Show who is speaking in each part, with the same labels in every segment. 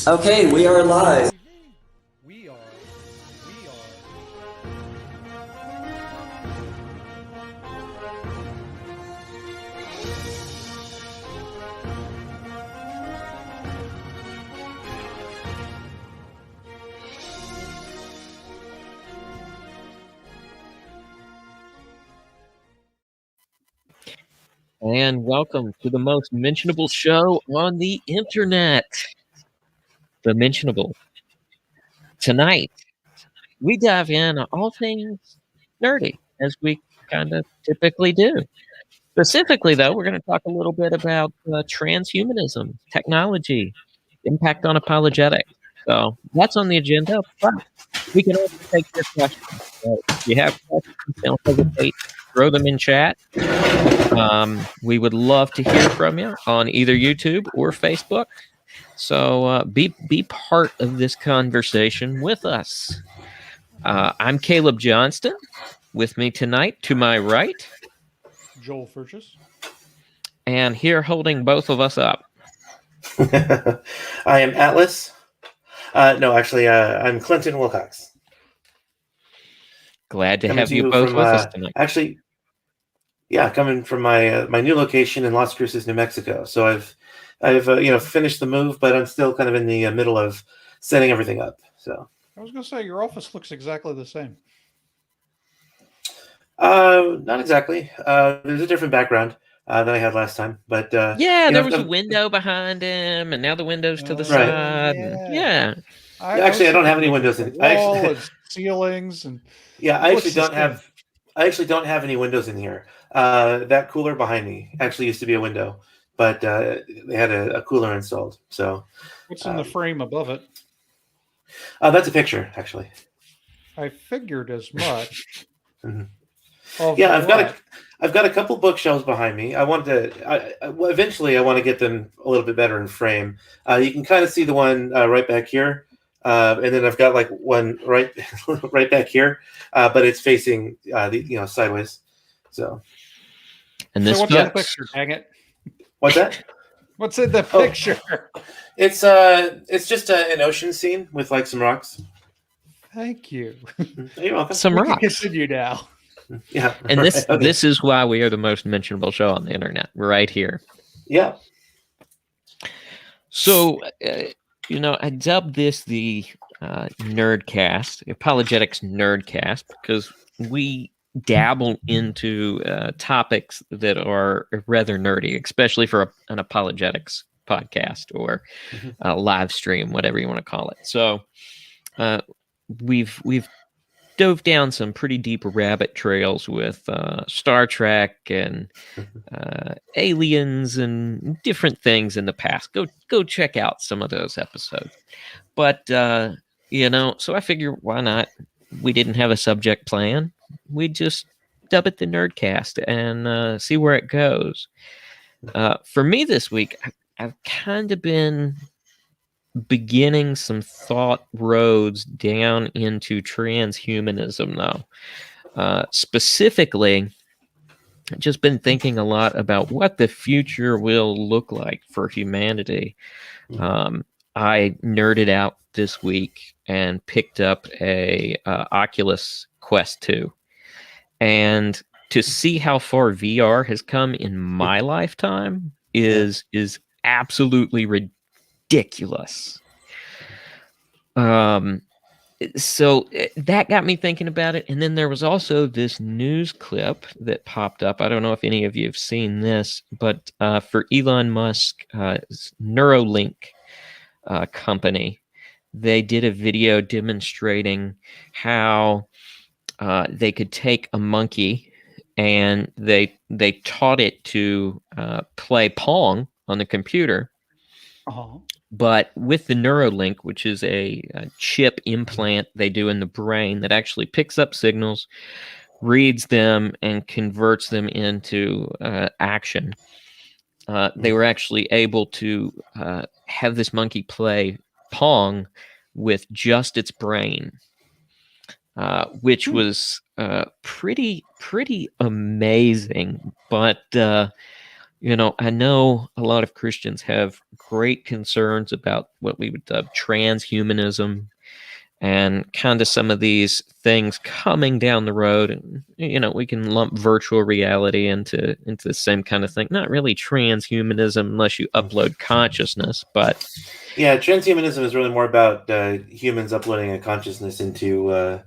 Speaker 1: Okay, we are live.
Speaker 2: We are.
Speaker 3: And welcome to the most mentionable show on the internet, The Mentionable. Tonight, we dive in on all things nerdy, as we kind of typically do. Specifically, though, we're going to talk a little bit about transhumanism, technology, impact on apologetics. So that's on the agenda, but we can also take your questions. So if you have questions, don't hesitate, throw them in chat. We would love to hear from you on either YouTube or Facebook. So be part of this conversation with us. I'm Caleb Johnston. With me tonight, to my right,
Speaker 2: Joel Furchess.
Speaker 3: And here holding both of us up,
Speaker 4: I am Atlas. I'm Clinton Wilcox.
Speaker 3: Glad to have you both with us tonight.
Speaker 4: Coming from my new location in Las Cruces, New Mexico. So I've finished the move, but I'm still kind of in the middle of setting everything up. So
Speaker 2: I was going to say your office looks exactly the same.
Speaker 4: Not exactly. There's a different background than I had last time, but
Speaker 3: there was a window behind him, and now the window's to the side.
Speaker 2: Yeah.
Speaker 4: I don't have any windows in.
Speaker 2: Ceilings and
Speaker 4: I actually don't have any windows in here. That cooler behind me actually used to be a window, but they had a cooler installed. So
Speaker 2: what's in the frame above it?
Speaker 4: That's a picture, actually.
Speaker 2: I figured as much.
Speaker 4: Mm-hmm. I've got a couple bookshelves behind me. Eventually I want to get them a little bit better in frame. You can kind of see the one right back here, and then I've got like one right right back here, but it's facing sideways. So,
Speaker 3: and this
Speaker 2: what's in the picture? Dang it!
Speaker 4: What's that?
Speaker 2: What's in the picture?
Speaker 4: It's just an ocean scene with like some rocks.
Speaker 2: Thank you.
Speaker 4: You're welcome.
Speaker 3: Some rocks.
Speaker 2: Continue now.
Speaker 4: Yeah,
Speaker 3: and this is why we are the most mentionable show on the internet, right here.
Speaker 4: Yeah.
Speaker 3: So, I dubbed this the Nerdcast, Apologetics Nerdcast, because we dabble into topics that are rather nerdy, especially for an apologetics podcast or a live stream, whatever you want to call it. So, we've dove down some pretty deep rabbit trails with Star Trek and aliens and different things in the past. Go check out some of those episodes. But so I figure why not? We didn't have a subject plan. We just dub it the Nerdcast and see where it goes. For me this week, I've kind of been beginning some thought roads down into transhumanism, though. Specifically, I've just been thinking a lot about what the future will look like for humanity. I nerded out this week and picked up a Oculus Quest 2. And to see how far VR has come in my lifetime is absolutely ridiculous. So that got me thinking about it. And then there was also this news clip that popped up. I don't know if any of you have seen this, but for Elon Musk, Neuralink company, they did a video demonstrating how they could take a monkey and they taught it to play Pong on the computer.
Speaker 2: Uh-huh.
Speaker 3: But with the Neuralink, which is a chip implant they do in the brain that actually picks up signals, reads them, and converts them into action, they were actually able to have this monkey play Pong with just its brain, which was pretty amazing. But I know a lot of Christians have great concerns about what we would dub transhumanism and kind of some of these things coming down the road. And, we can lump virtual reality into the same kind of thing. Not really transhumanism unless you upload consciousness, but
Speaker 4: yeah, transhumanism is really more about humans uploading a consciousness into an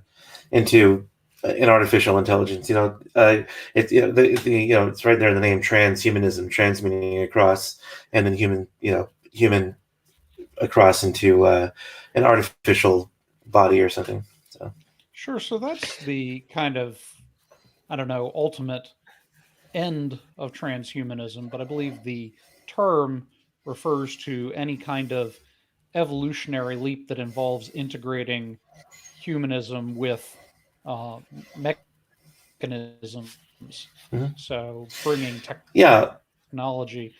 Speaker 4: artificial intelligence. It's it's right there in the name, transhumanism, trans meaning across, and then human across into an artificial body or something. So
Speaker 2: Sure. So that's the kind of, I don't know, ultimate end of transhumanism, but I believe the term refers to any kind of evolutionary leap that involves integrating humanism with uh, mechanisms.
Speaker 4: Mhm.
Speaker 2: So bringing
Speaker 4: yeah,
Speaker 2: technology,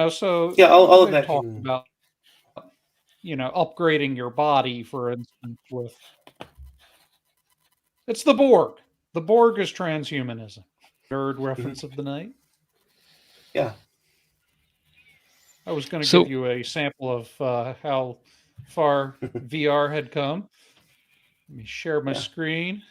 Speaker 2: so
Speaker 4: all of
Speaker 2: they
Speaker 4: that
Speaker 2: talk
Speaker 4: can.
Speaker 2: about, upgrading your body, for instance, with it's the Borg. The Borg is transhumanism. Nerd reference of the night.
Speaker 4: Yeah.
Speaker 2: I was going to give
Speaker 3: so
Speaker 2: you a sample of how far VR had come. Let me share my
Speaker 4: Yeah.
Speaker 2: screen.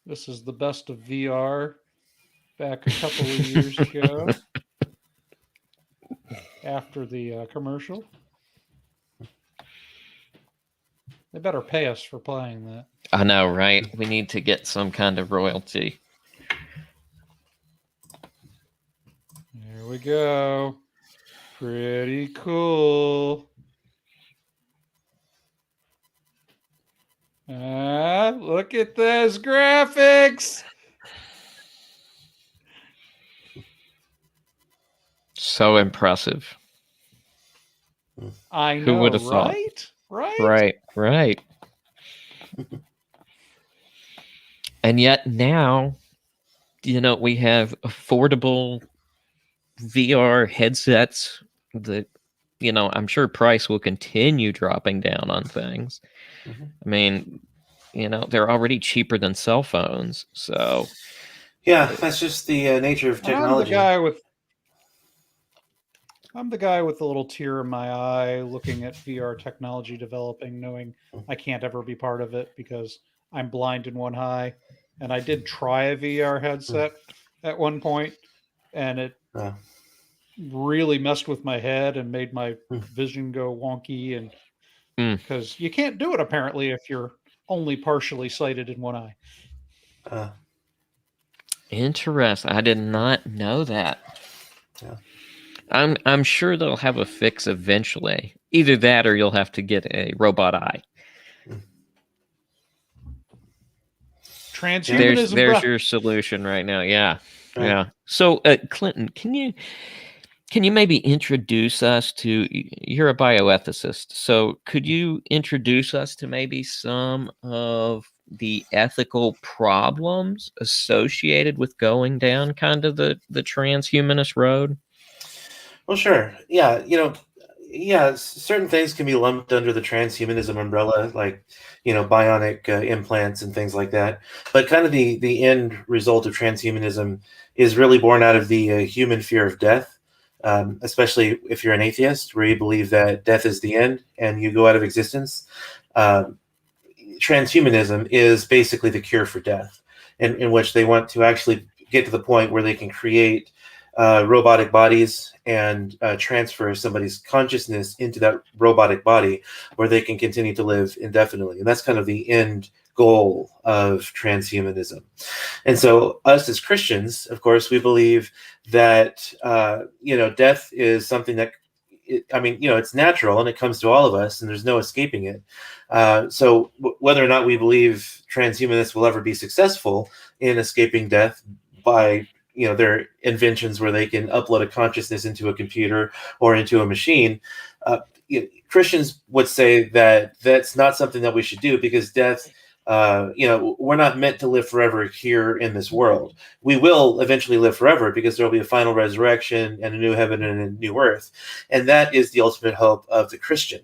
Speaker 2: This is the best of VR back a couple of years ago after the commercial. They better pay us for playing that.
Speaker 3: I know, right? We need to get some kind of royalty.
Speaker 2: There we go. Pretty cool. Look at those graphics.
Speaker 3: So impressive.
Speaker 2: I
Speaker 3: Who
Speaker 2: know,
Speaker 3: would have thought?
Speaker 2: right? Right?
Speaker 3: Right. And yet now, we have affordable VR headsets that, I'm sure price will continue dropping down on things.
Speaker 4: Mhm.
Speaker 3: I mean, they're already cheaper than cell phones. So,
Speaker 4: Yeah, that's just the nature of
Speaker 2: And I'm the
Speaker 4: technology.
Speaker 2: guy with the little tear in my eye looking at VR technology developing, knowing I can't ever be part of it because I'm blind in one eye. And I did try a VR headset at one point, and it
Speaker 4: Uh,
Speaker 2: really messed with my head and made my
Speaker 4: Hmm.
Speaker 2: vision go wonky. And
Speaker 3: Mm.
Speaker 2: because you can't do it apparently if you're only partially sighted in one eye.
Speaker 4: uh,
Speaker 3: Interesting. I did not know that.
Speaker 4: Yeah.
Speaker 3: I'm sure they'll have a fix eventually. Either that or you'll have to get a robot eye.
Speaker 2: Transhumanism,
Speaker 3: There's
Speaker 2: bruh.
Speaker 3: your solution right now. Yeah.
Speaker 4: Right.
Speaker 3: Yeah. So, Clinton, can you maybe introduce us to, you're a bioethicist, so could you introduce us to maybe some of the ethical problems associated with going down kind of the transhumanist road?
Speaker 4: Well, sure. Yeah, certain things can be lumped under the transhumanism umbrella, like bionic implants and things like that. But kind of the end result of transhumanism is really born out of the human fear of death, especially if you're an atheist, where you believe that death is the end and you go out of existence. Um, Transhumanism is basically the cure for death, in which they want to actually get to the point where they can create robotic bodies and transfer somebody's consciousness into that robotic body where they can continue to live indefinitely. And that's kind of the end goal of transhumanism. And so, us as Christians, of course, we believe that death is something that it's natural and it comes to all of us, and there's no escaping it. So, whether or not we believe transhumanists will ever be successful in escaping death by their inventions where they can upload a consciousness into a computer or into a machine, Christians would say that that's not something that we should do because death we're not meant to live forever here in this world. We will eventually live forever because there will be a final resurrection and a new heaven and a new earth. And that is the ultimate hope of the Christian,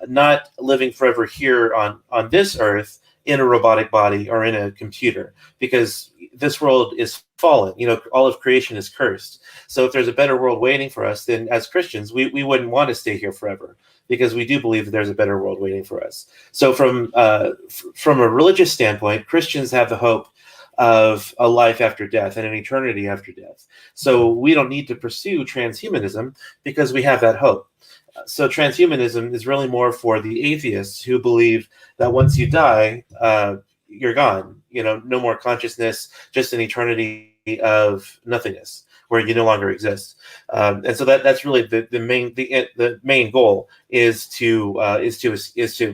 Speaker 4: not living forever here on this earth in a robotic body or in a computer, because this world is fallen. All of creation is cursed. So if there's a better world waiting for us, then as Christians, we wouldn't want to stay here forever, because we do believe that there's a better world waiting for us. So from a religious standpoint, Christians have the hope of a life after death and an eternity after death. So we don't need to pursue transhumanism because we have that hope. So transhumanism is really more for the atheists who believe that once you die, you're gone. No more consciousness, just an eternity of nothingness where you no longer exist. And so that's really the main goal is to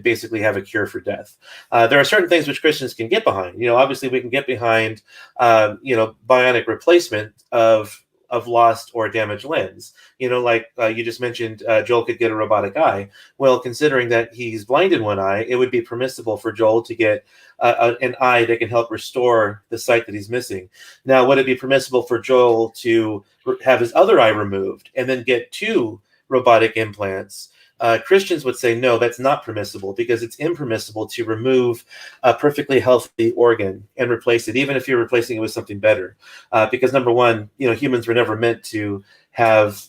Speaker 4: basically have a cure for death. There are certain things which Christians can get behind. Obviously we can get behind bionic replacement of lost or damaged limbs. Like you just mentioned, Joel could get a robotic eye. Well, considering that he's blind in one eye, it would be permissible for Joel to get an eye that can help restore the sight that he's missing. Now, would it be permissible for Joel to have his other eye removed and then get 2 robotic implants? Christians would say, no, that's not permissible, because it's impermissible to remove a perfectly healthy organ and replace it, even if you're replacing it with something better. Because number one, humans were never meant to have,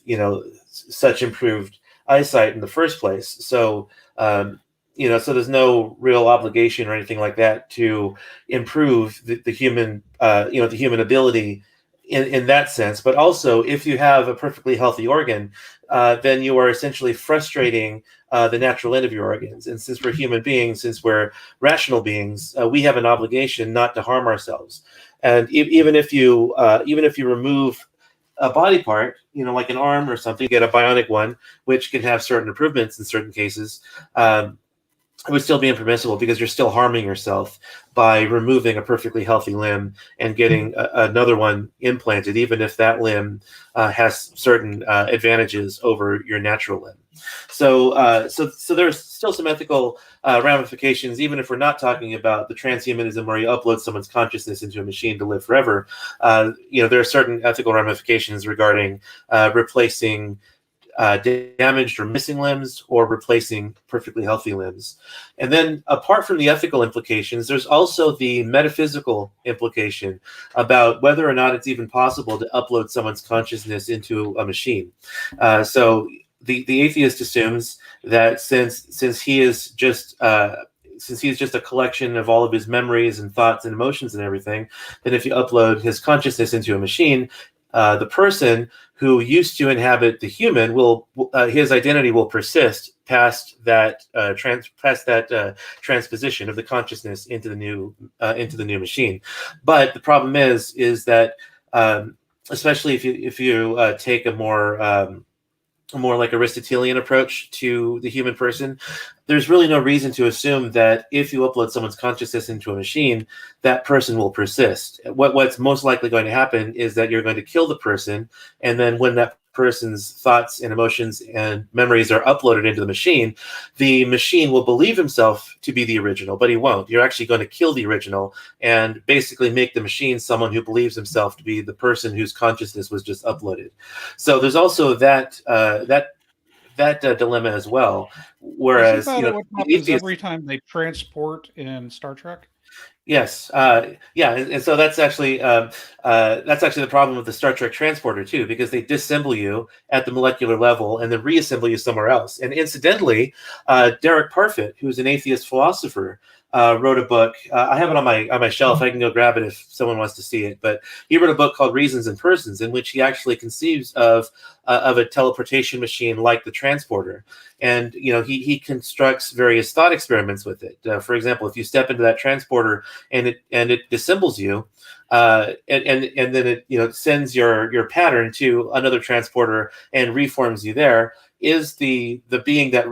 Speaker 4: such improved eyesight in the first place. So, so there's no real obligation or anything like that to improve the human, the human ability in that sense. But also, if you have a perfectly healthy organ, then you are essentially frustrating the natural end of your organs. And since we're human beings, since we're rational beings, we have an obligation not to harm ourselves. And even if you remove a body part, like an arm or something, you get a bionic one, which can have certain improvements in certain cases. It would still be impermissible, because you're still harming yourself by removing a perfectly healthy limb and getting another one implanted, even if that limb has certain advantages over your natural limb. So there's still some ethical ramifications, even if we're not talking about the transhumanism where you upload someone's consciousness into a machine to live forever. There are certain ethical ramifications regarding replacing damaged or missing limbs, or replacing perfectly healthy limbs. And then, apart from the ethical implications, there's also the metaphysical implication about whether or not it's even possible to upload someone's consciousness into a machine. So the atheist assumes that since he is just since he's just a collection of all of his memories and thoughts and emotions and everything, then if you upload his consciousness into a machine, the person who used to inhabit the human his identity will persist past that transposition of the consciousness into the new machine. But the problem is that especially if you take a more like Aristotelian approach to the human person, there's really no reason to assume that if you upload someone's consciousness into a machine, that person will persist. What's most likely going to happen is that you're going to kill the person, and then when that person's thoughts and emotions and memories are uploaded into the machine will believe himself to be the original, but he won't. You're actually going to kill the original and basically make the machine someone who believes himself to be the person whose consciousness was just uploaded. So there's also that dilemma as well. Whereas,
Speaker 2: isn't that what happens every time they transport in Star Trek?
Speaker 4: Yes, and so that's actually the problem with the Star Trek transporter too, because they disassemble you at the molecular level and then reassemble you somewhere else. And incidentally, Derek Parfit, who's an atheist philosopher, wrote a book. I have it on my shelf. I can go grab it if someone wants to see it. But he wrote a book called Reasons and Persons, in which he actually conceives of a teleportation machine like the transporter. And he constructs various thought experiments with it. For example, if you step into that transporter and it dissembles you, and then it sends your pattern to another transporter and reforms you there, is the being that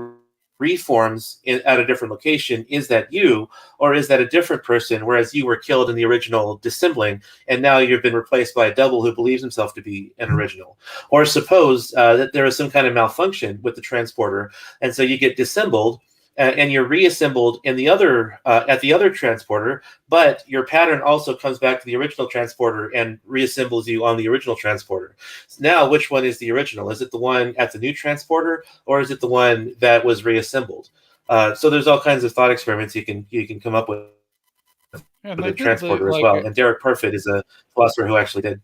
Speaker 4: reforms at a different location, is that you, or is that a different person, whereas you were killed in the original dissembling and now you've been replaced by a double who believes himself to be an original? Or suppose that there is some kind of malfunction with the transporter, and so you get dissembled, and you're reassembled in the other at the other transporter, but your pattern also comes back to the original transporter and reassembles you on the original transporter. So now, which one is the original? Is it the one at the new transporter, or is it the one that was reassembled? So there's all kinds of thought experiments you can come up with
Speaker 2: And
Speaker 4: for
Speaker 2: they
Speaker 4: the
Speaker 2: did the
Speaker 4: transporter as
Speaker 2: like,
Speaker 4: well. And Derek Parfit is a philosopher who actually did.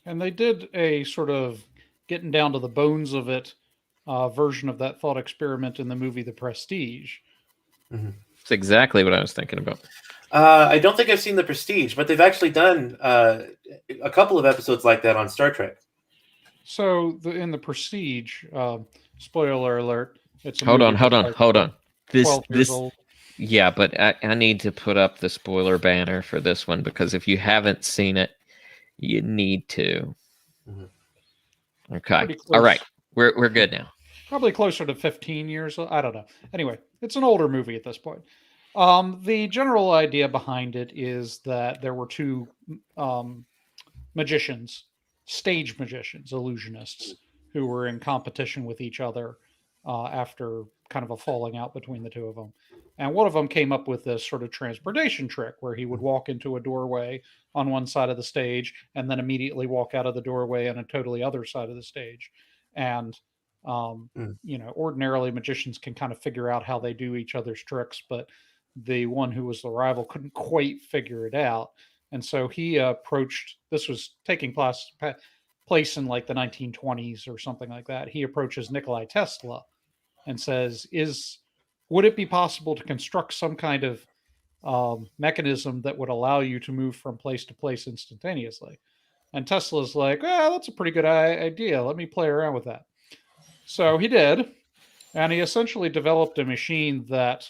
Speaker 2: and they did a sort of getting down to the bones of it version of that thought experiment in the movie The Prestige.
Speaker 3: That's exactly what I was thinking about.
Speaker 4: I don't think I've seen The Prestige, but they've actually done a couple of episodes like that on Star Trek.
Speaker 2: So in The Prestige, spoiler alert, it's a
Speaker 3: Hold
Speaker 2: movie
Speaker 3: on.
Speaker 2: that's like
Speaker 3: This
Speaker 2: 12 years old.
Speaker 3: Yeah, but I need to put up the spoiler banner for this one because if you haven't seen it, you need to. Okay.
Speaker 2: Pretty close.
Speaker 3: All right. We're good now.
Speaker 2: Probably closer to 15 years. I don't know. Anyway, it's an older movie at this point. The general idea behind it is that there were two magicians, stage magicians, illusionists, who were in competition with each other after kind of a falling out between the two of them. And one of them came up with this sort of transportation trick where he would walk into a doorway on one side of the stage and then immediately walk out of the doorway on a totally other side of the stage. And ordinarily magicians can kind of figure out how they do each other's tricks, but the one who was the rival couldn't quite figure it out. And so he approached, this was taking place in like the 1920s or something like that. He approaches Nikolai Tesla and says, would it be possible to construct some kind of mechanism that would allow you to move from place to place instantaneously? And Tesla's like, that's a pretty good idea. Let me play around with that. So he did. And he essentially developed a machine that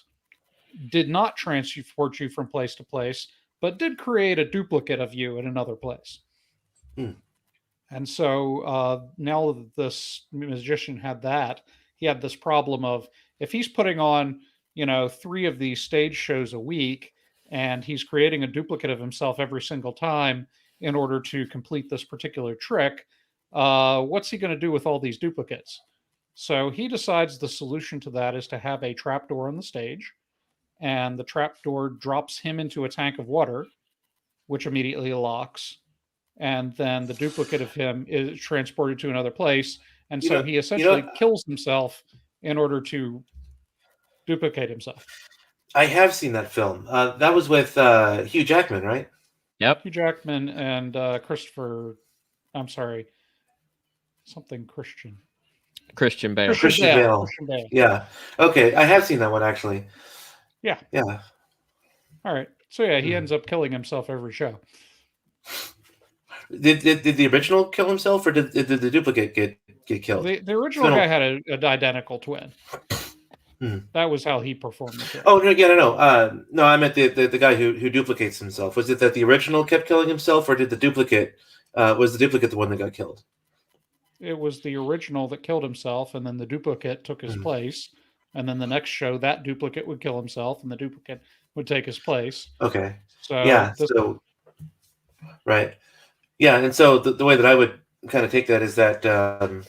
Speaker 2: did not transport you from place to place, but did create a duplicate of you in another place. And so now that this magician had that, he had this problem of if he's putting on, 3 of these stage shows a week and he's creating a duplicate of himself every single time in order to complete this particular trick, what's he going to do with all these duplicates? So he decides the solution to that is to have a trapdoor on the stage, and the trapdoor drops him into a tank of water, which immediately locks. And then the duplicate of him is transported to another place. And so he essentially kills himself in order to duplicate himself.
Speaker 4: I have seen that film. That was with Hugh Jackman, right?
Speaker 3: Yep.
Speaker 2: Hugh Jackman and Christian Bale.
Speaker 4: Christian Bale. Yeah. Okay. I have seen that one actually.
Speaker 2: Yeah.
Speaker 4: Yeah.
Speaker 2: All right. So yeah, he ends up killing himself every show.
Speaker 4: Did the original kill himself, or did the duplicate get killed?
Speaker 2: The original guy had an identical twin. That was how he performed the trick.
Speaker 4: Oh no, yeah, no. No, I meant the guy who duplicates himself. Was it that the original kept killing himself, or did the duplicate was the duplicate the one that got killed?
Speaker 2: It was the original that killed himself, and then the duplicate took his place. And then the next show, that duplicate would kill himself, and the duplicate would take his place.
Speaker 4: Okay.
Speaker 2: So
Speaker 4: yeah. Right. Yeah, and so the way that I would kind of take that is that none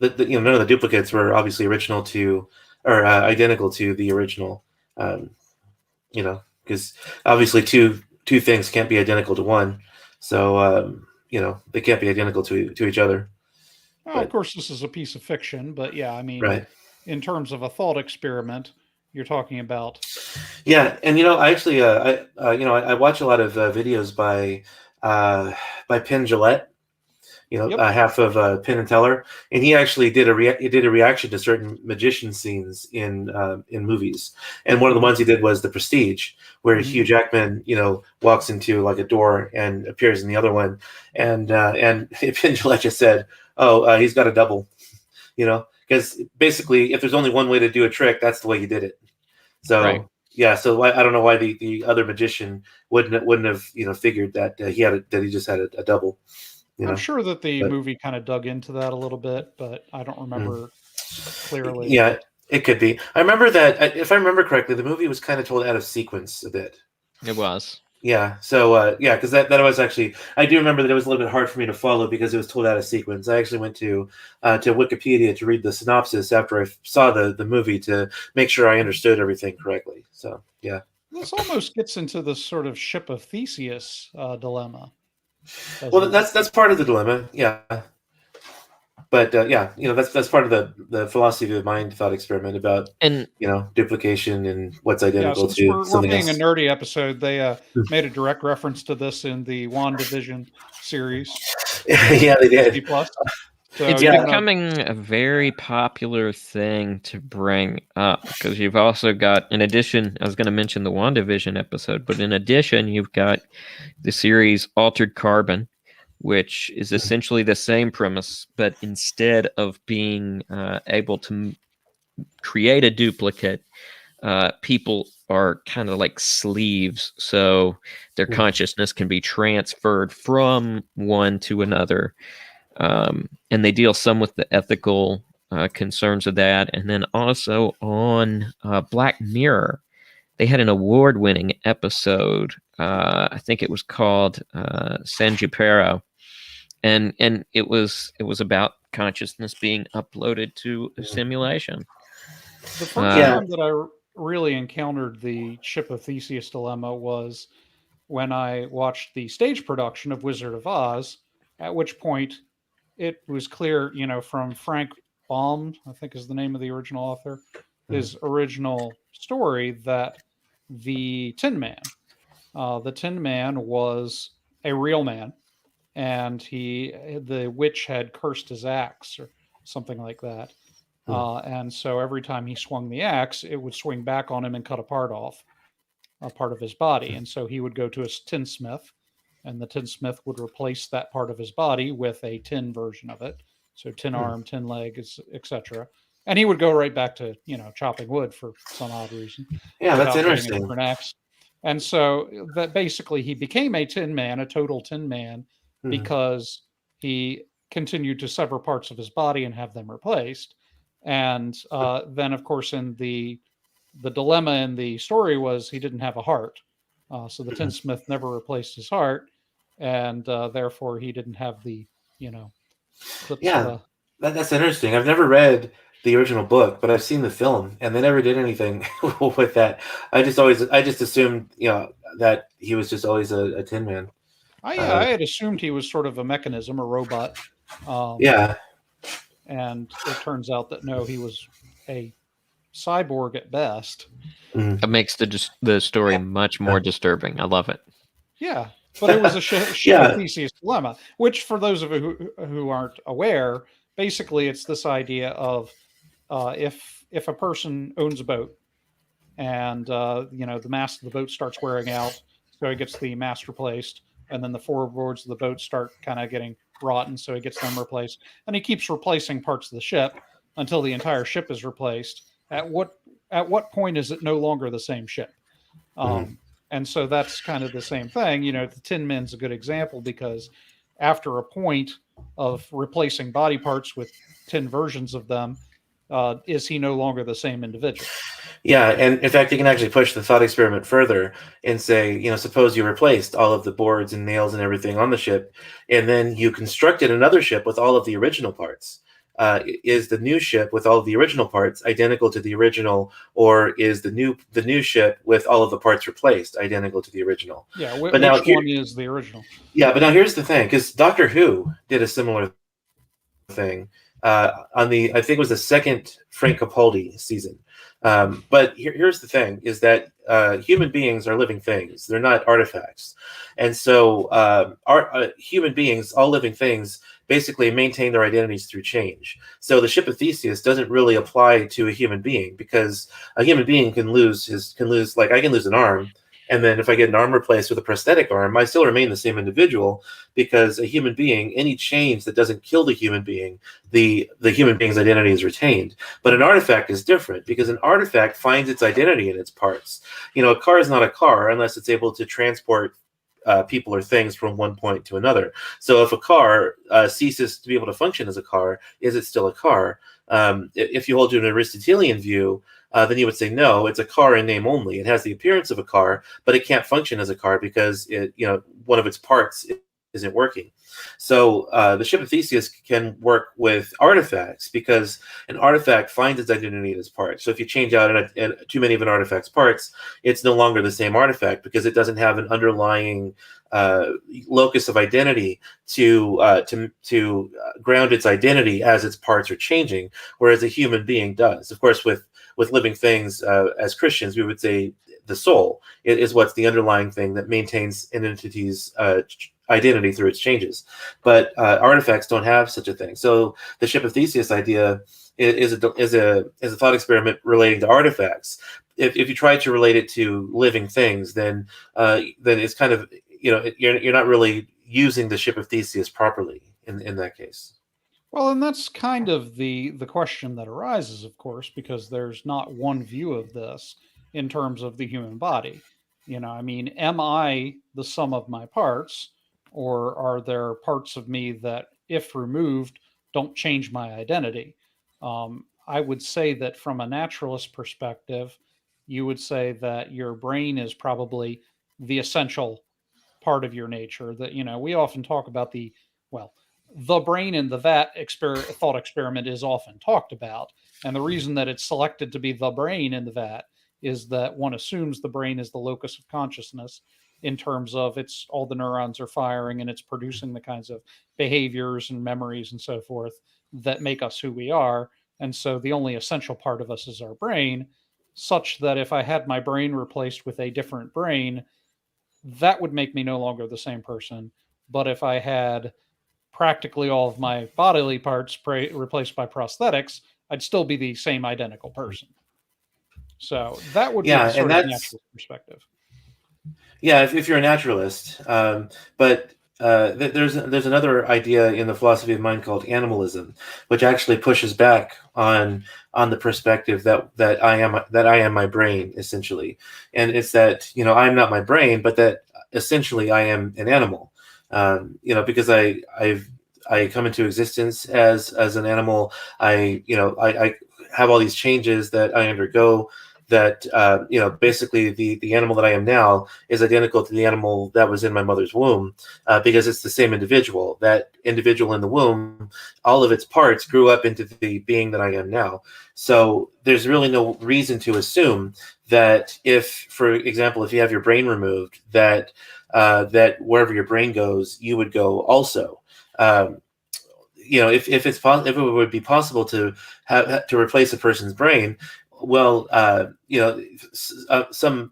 Speaker 4: of the duplicates were obviously original to or identical to the original. Because obviously two things can't be identical to one, so they can't be identical to each other.
Speaker 2: Well, of course, this is a piece of fiction, but yeah, I mean,
Speaker 4: right.
Speaker 2: In terms of a thought experiment, you're talking about.
Speaker 4: Yeah, and I actually I watch a lot of videos by Penn Jillette, half of Penn and Teller, and he actually did a reaction to certain magician scenes in movies, and one of the ones he did was The Prestige, where Hugh Jackman walks into like a door and appears in the other one, and Penn Jillette just said, he's got a double, because basically if there's only one way to do a trick, that's the way he did it. So. Right. Yeah, so I don't know why the other magician wouldn't have figured that he just had a double.
Speaker 2: I'm sure that the movie kind of dug into that a little bit, but I don't remember clearly.
Speaker 4: Yeah, it could be. I remember that if I remember correctly, the movie was kind of told out of sequence a bit.
Speaker 3: It was.
Speaker 4: Yeah. So because that was actually, I do remember that it was a little bit hard for me to follow because it was told out of sequence. I actually went to Wikipedia to read the synopsis after I saw the movie to make sure I understood everything correctly. So yeah.
Speaker 2: This almost gets into the sort of ship of Theseus dilemma.
Speaker 4: Well,
Speaker 2: doesn't it?
Speaker 4: that's part of the dilemma. Yeah. But that's part of the philosophy of mind thought experiment about
Speaker 3: And
Speaker 4: duplication and what's
Speaker 2: Yeah,
Speaker 4: identical
Speaker 2: since
Speaker 4: to
Speaker 2: we're
Speaker 4: something
Speaker 2: being a
Speaker 4: else.
Speaker 2: nerdy episode, they made a direct reference to this in the WandaVision series
Speaker 4: Yeah, they
Speaker 2: Disney
Speaker 4: did.
Speaker 2: Plus. So
Speaker 3: it's
Speaker 2: you want to
Speaker 3: becoming a very popular thing to bring up because you've also got, in addition, I was going to mention the WandaVision episode, but in addition, you've got the series Altered Carbon, which is essentially the same premise, but instead of being able to create a duplicate, people are kind of like sleeves, so their consciousness can be transferred from one to another. And they deal some with the ethical concerns of that. And then also on Black Mirror, they had an award-winning episode. I think it was called San Junipero, and it was about consciousness being uploaded to a simulation.
Speaker 2: the first
Speaker 4: Yeah.
Speaker 2: time that I really encountered the ship of Theseus dilemma was when I watched the stage production of Wizard of Oz, at which point it was clear, from Frank Baum, I think is the name of the original author, his original story, that the Tin Man was a real man, and the witch had cursed his axe or something like that. And so every time he swung the axe, it would swing back on him and cut a part of his body. And so he would go to a tinsmith, and the tinsmith would replace that part of his body with a tin version of it. So tin arm, tin leg, etc. And he would go right back to chopping wood for some odd reason,
Speaker 4: Yeah, that's
Speaker 2: without getting a
Speaker 4: interesting.
Speaker 2: different axe. And so that basically he became a tin man, a total tin man, because he continued to sever parts of his body and have them replaced. And then, of course, in the dilemma in the story was he didn't have a heart. So the tinsmith never replaced his heart, and therefore he didn't have the,
Speaker 4: Yeah,
Speaker 2: chutzpah.
Speaker 4: that's interesting. I've never read the original book, but I've seen the film, and they never did anything with that. I just assumed, that he was just always a Tin Man.
Speaker 2: I had assumed he was sort of a mechanism, a robot.
Speaker 4: Yeah.
Speaker 2: And it turns out that no, he was a cyborg at best.
Speaker 3: It makes the story much more disturbing. I love it.
Speaker 2: Yeah, but it was a ship of Theseus dilemma, which, for those of you who aren't aware, basically it's this idea of if a person owns a boat and the mast of the boat starts wearing out, so he gets the mast replaced, and then the floorboards of the boat start kind of getting rotten, so he gets them replaced, and he keeps replacing parts of the ship until the entire ship is replaced. At what point is it no longer the same ship? And so that's kind of the same thing. The Tin Man's a good example because after a point of replacing body parts with tin versions of them, is he no longer the same individual?
Speaker 4: Yeah, and in fact, you can actually push the thought experiment further and say, suppose you replaced all of the boards and nails and everything on the ship, and then you constructed another ship with all of the original parts. Is the new ship with all of the original parts identical to the original, or is the new ship with all of the parts replaced identical to the original?
Speaker 2: Yeah,
Speaker 4: but
Speaker 2: which
Speaker 4: now
Speaker 2: one is the original?
Speaker 4: Yeah, but now here's the thing, because Doctor Who did a similar thing on I think it was the second Frank Capaldi season. But here's the thing: is that human beings are living things; they're not artifacts, and so human beings, all living things, basically maintain their identities through change. So the ship of Theseus doesn't really apply to a human being because a human being can lose like I can lose an arm. And then if I get an arm replaced with a prosthetic arm, I still remain the same individual because a human being, any change that doesn't kill the human being, the human being's identity is retained. But an artifact is different because an artifact finds its identity in its parts. A car is not a car unless it's able to transport people or things from one point to another. So if a car ceases to be able to function as a car, is it still a car? If you hold to an Aristotelian view, then you would say, no, it's a car in name only. It has the appearance of a car, but it can't function as a car because one of its parts isn't working. So the ship of Theseus can work with artifacts because an artifact finds its identity in its parts. So if you change out too many of an artifact's parts, it's no longer the same artifact because it doesn't have an underlying locus of identity to ground its identity as its parts are changing, whereas a human being does. Of course, with living things, as Christians, we would say the soul is what's the underlying thing that maintains an entity's identity through its changes. But artifacts don't have such a thing. So the ship of Theseus idea is a thought experiment relating to artifacts. If you try to relate it to living things, then it's kind of, you're not really using the ship of Theseus properly in that case.
Speaker 2: Well, and that's kind of the question that arises, of course, because there's not one view of this in terms of the human body. I mean, am I the sum of my parts, or are there parts of me that, if removed, don't change my identity? I would say that from a naturalist perspective, you would say that your brain is probably the essential part of your nature. That we often talk about the brain in the vat thought experiment is often talked about, and the reason that it's selected to be the brain in the vat is that one assumes the brain is the locus of consciousness in terms of it's all the neurons are firing and it's producing the kinds of behaviors and memories and so forth that make us who we are. And so the only essential part of us is our brain, such that if I had my brain replaced with a different brain, that would make me no longer the same person. But if I had practically all of my bodily parts replaced by prosthetics, I'd still be the same identical person. So that would be the sort of natural perspective.
Speaker 4: Yeah, if you're a naturalist, but there's another idea in the philosophy of mind called animalism, which actually pushes back on the perspective that I am my brain, essentially, and it's that I'm not my brain, but that essentially I am an animal, because I come into existence as an animal. I have all these changes that I undergo. That basically the animal that I am now is identical to the animal that was in my mother's womb, because it's the same individual. That individual in the womb, all of its parts grew up into the being that I am now. So there's really no reason to assume that if, for example, if you have your brain removed, that wherever your brain goes, you would go also. If it would be possible to replace a person's brain, well, some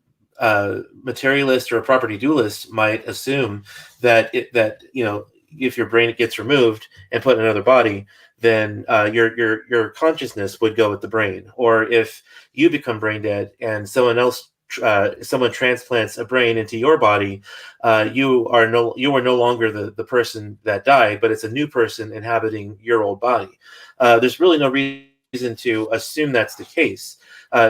Speaker 4: materialist or a property dualist might assume that if your brain gets removed and put in another body, then your consciousness would go with the brain. Or if you become brain dead and someone transplants a brain into your body, you are no longer the person that died, but it's a new person inhabiting your old body. There's really no reason to assume that's the case,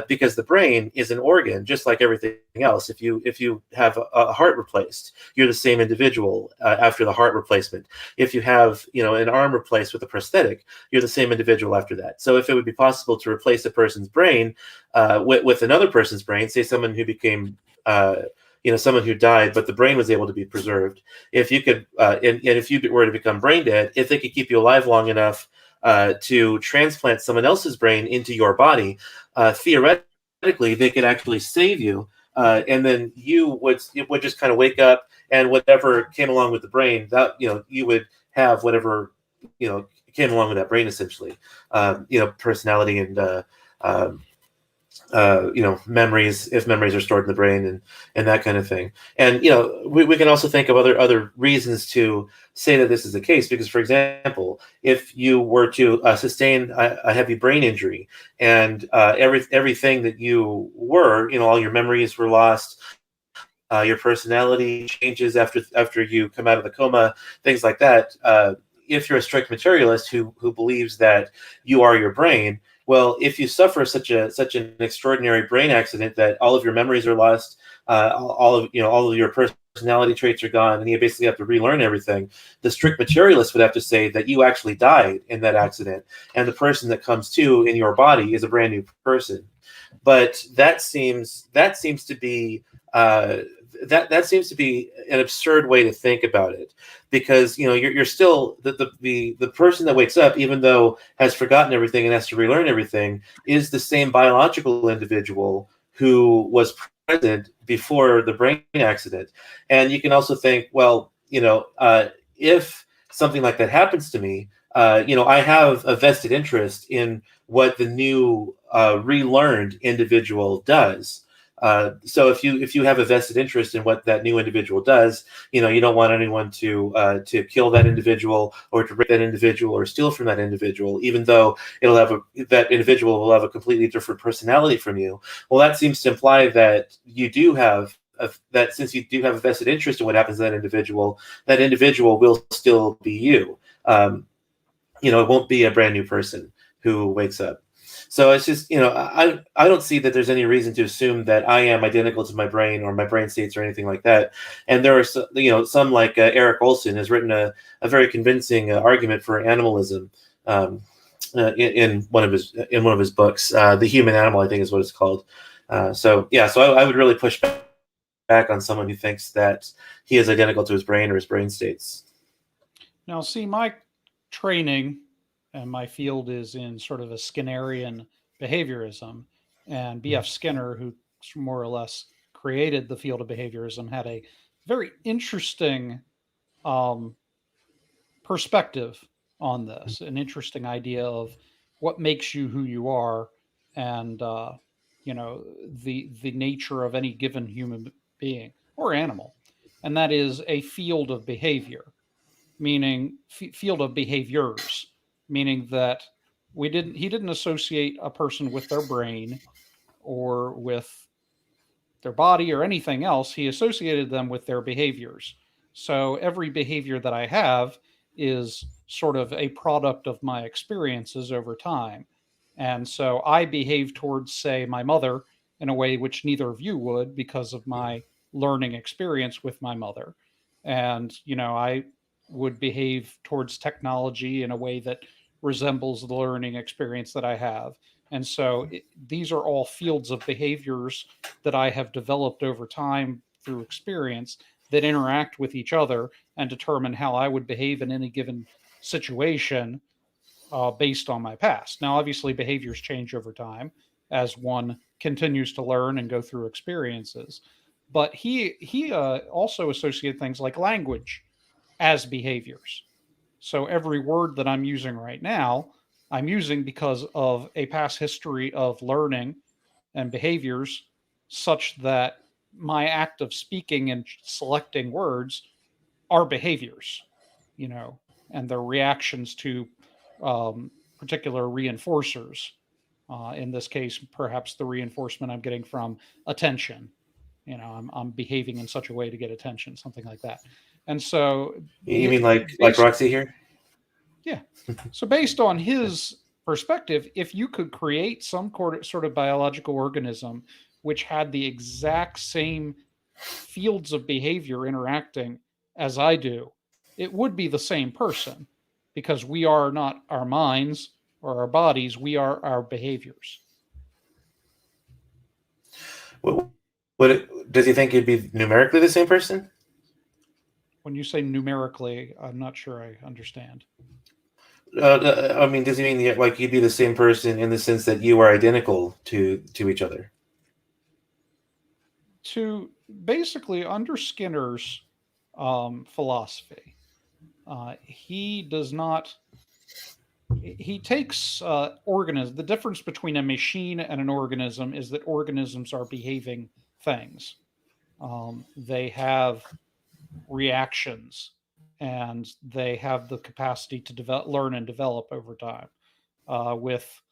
Speaker 4: because the brain is an organ just like everything else. If you have a heart replaced, you're the same individual after the heart replacement. If you have an arm replaced with a prosthetic, you're the same individual after that. So if it would be possible to replace a person's brain with another person's brain, say someone who became someone who died, but the brain was able to be preserved. If you could, and if you were to become brain dead, if they could keep you alive long enough to transplant someone else's brain into your body, theoretically, they could actually save you, and then you would just kind of wake up, and whatever came along with the brain, that you would have whatever came along with that brain, essentially, personality and memories, if memories are stored in the brain, and that kind of thing. And we can also think of other reasons to say that this is the case, because, for example, if you were to sustain a heavy brain injury and everything that you were, all your memories were lost, your personality changes after you come out of the coma, things like that. If you're a strict materialist who believes that you are your brain, well, if you suffer such an extraordinary brain accident that all of your memories are lost, all of your personality traits are gone, and you basically have to relearn everything. The strict materialist would have to say that you actually died in that accident, and the person that comes to in your body is a brand new person. But that seems to be that seems to be an absurd way to think about it, because you're still the person that wakes up, even though has forgotten everything and has to relearn everything, is the same biological individual who was present before the brain accident. And you can also think, well, if something like that happens to me, I have a vested interest in what the new relearned individual does. So if you have a vested interest in what that new individual does, you don't want anyone to kill that individual, or to rape that individual, or steal from that individual, even though that individual will have a completely different personality from you. Well, that seems to imply that you do have that since you do have a vested interest in what happens to that individual will still be you. It won't be a brand new person who wakes up. So it's just, I don't see that there's any reason to assume that I am identical to my brain or my brain states or anything like that. And there are, some like Eric Olson has written a very convincing argument for animalism in one of his books. The Human Animal, I think, is what it's called. So I would really push back on someone who thinks that he is identical to his brain or his brain states.
Speaker 2: Now, see, my training and my field is in sort of a Skinnerian behaviorism. And B.F. Skinner, who more or less created the field of behaviorism, had a very interesting perspective on this, an interesting idea of what makes you who you are, and the nature of any given human being or animal, and that is a field of behavior, meaning field of behaviors, meaning that he didn't associate a person with their brain or with their body or anything else. He associated them with their behaviors. So every behavior that I have is sort of a product of my experiences over time. And so I behave towards, say, my mother in a way which neither of you would, because of my learning experience with my mother. And, I would behave towards technology in a way that resembles the learning experience that I have. And so these are all fields of behaviors that I have developed over time through experience that interact with each other and determine how I would behave in any given situation based on my past. Now, obviously, behaviors change over time as one continues to learn and go through experiences. But he also associated things like language as behaviors. So every word that I'm using right now, I'm using because of a past history of learning and behaviors, such that my act of speaking and selecting words are behaviors, you know, and they're reactions to particular reinforcers. In this case, perhaps the reinforcement I'm getting from attention. I'm behaving in such a way to get attention, something like that. And so,
Speaker 4: You mean like Roxy here?
Speaker 2: yeah. So based on his perspective, if you could create some sort of biological organism which had the exact same fields of behavior interacting as I do, it would be the same person, because we are not our minds or our bodies, we are our behaviors.
Speaker 4: Does he think it'd be numerically the same person?
Speaker 2: When you say numerically, I'm not sure I understand.
Speaker 4: I mean, does he mean like you'd be the same person in the sense that you are identical to each other?
Speaker 2: To basically, under Skinner's philosophy, he does not. He takes organisms. The difference between a machine and an organism is that organisms are behaving things. They have reactions, and they have the capacity to learn and develop over time. With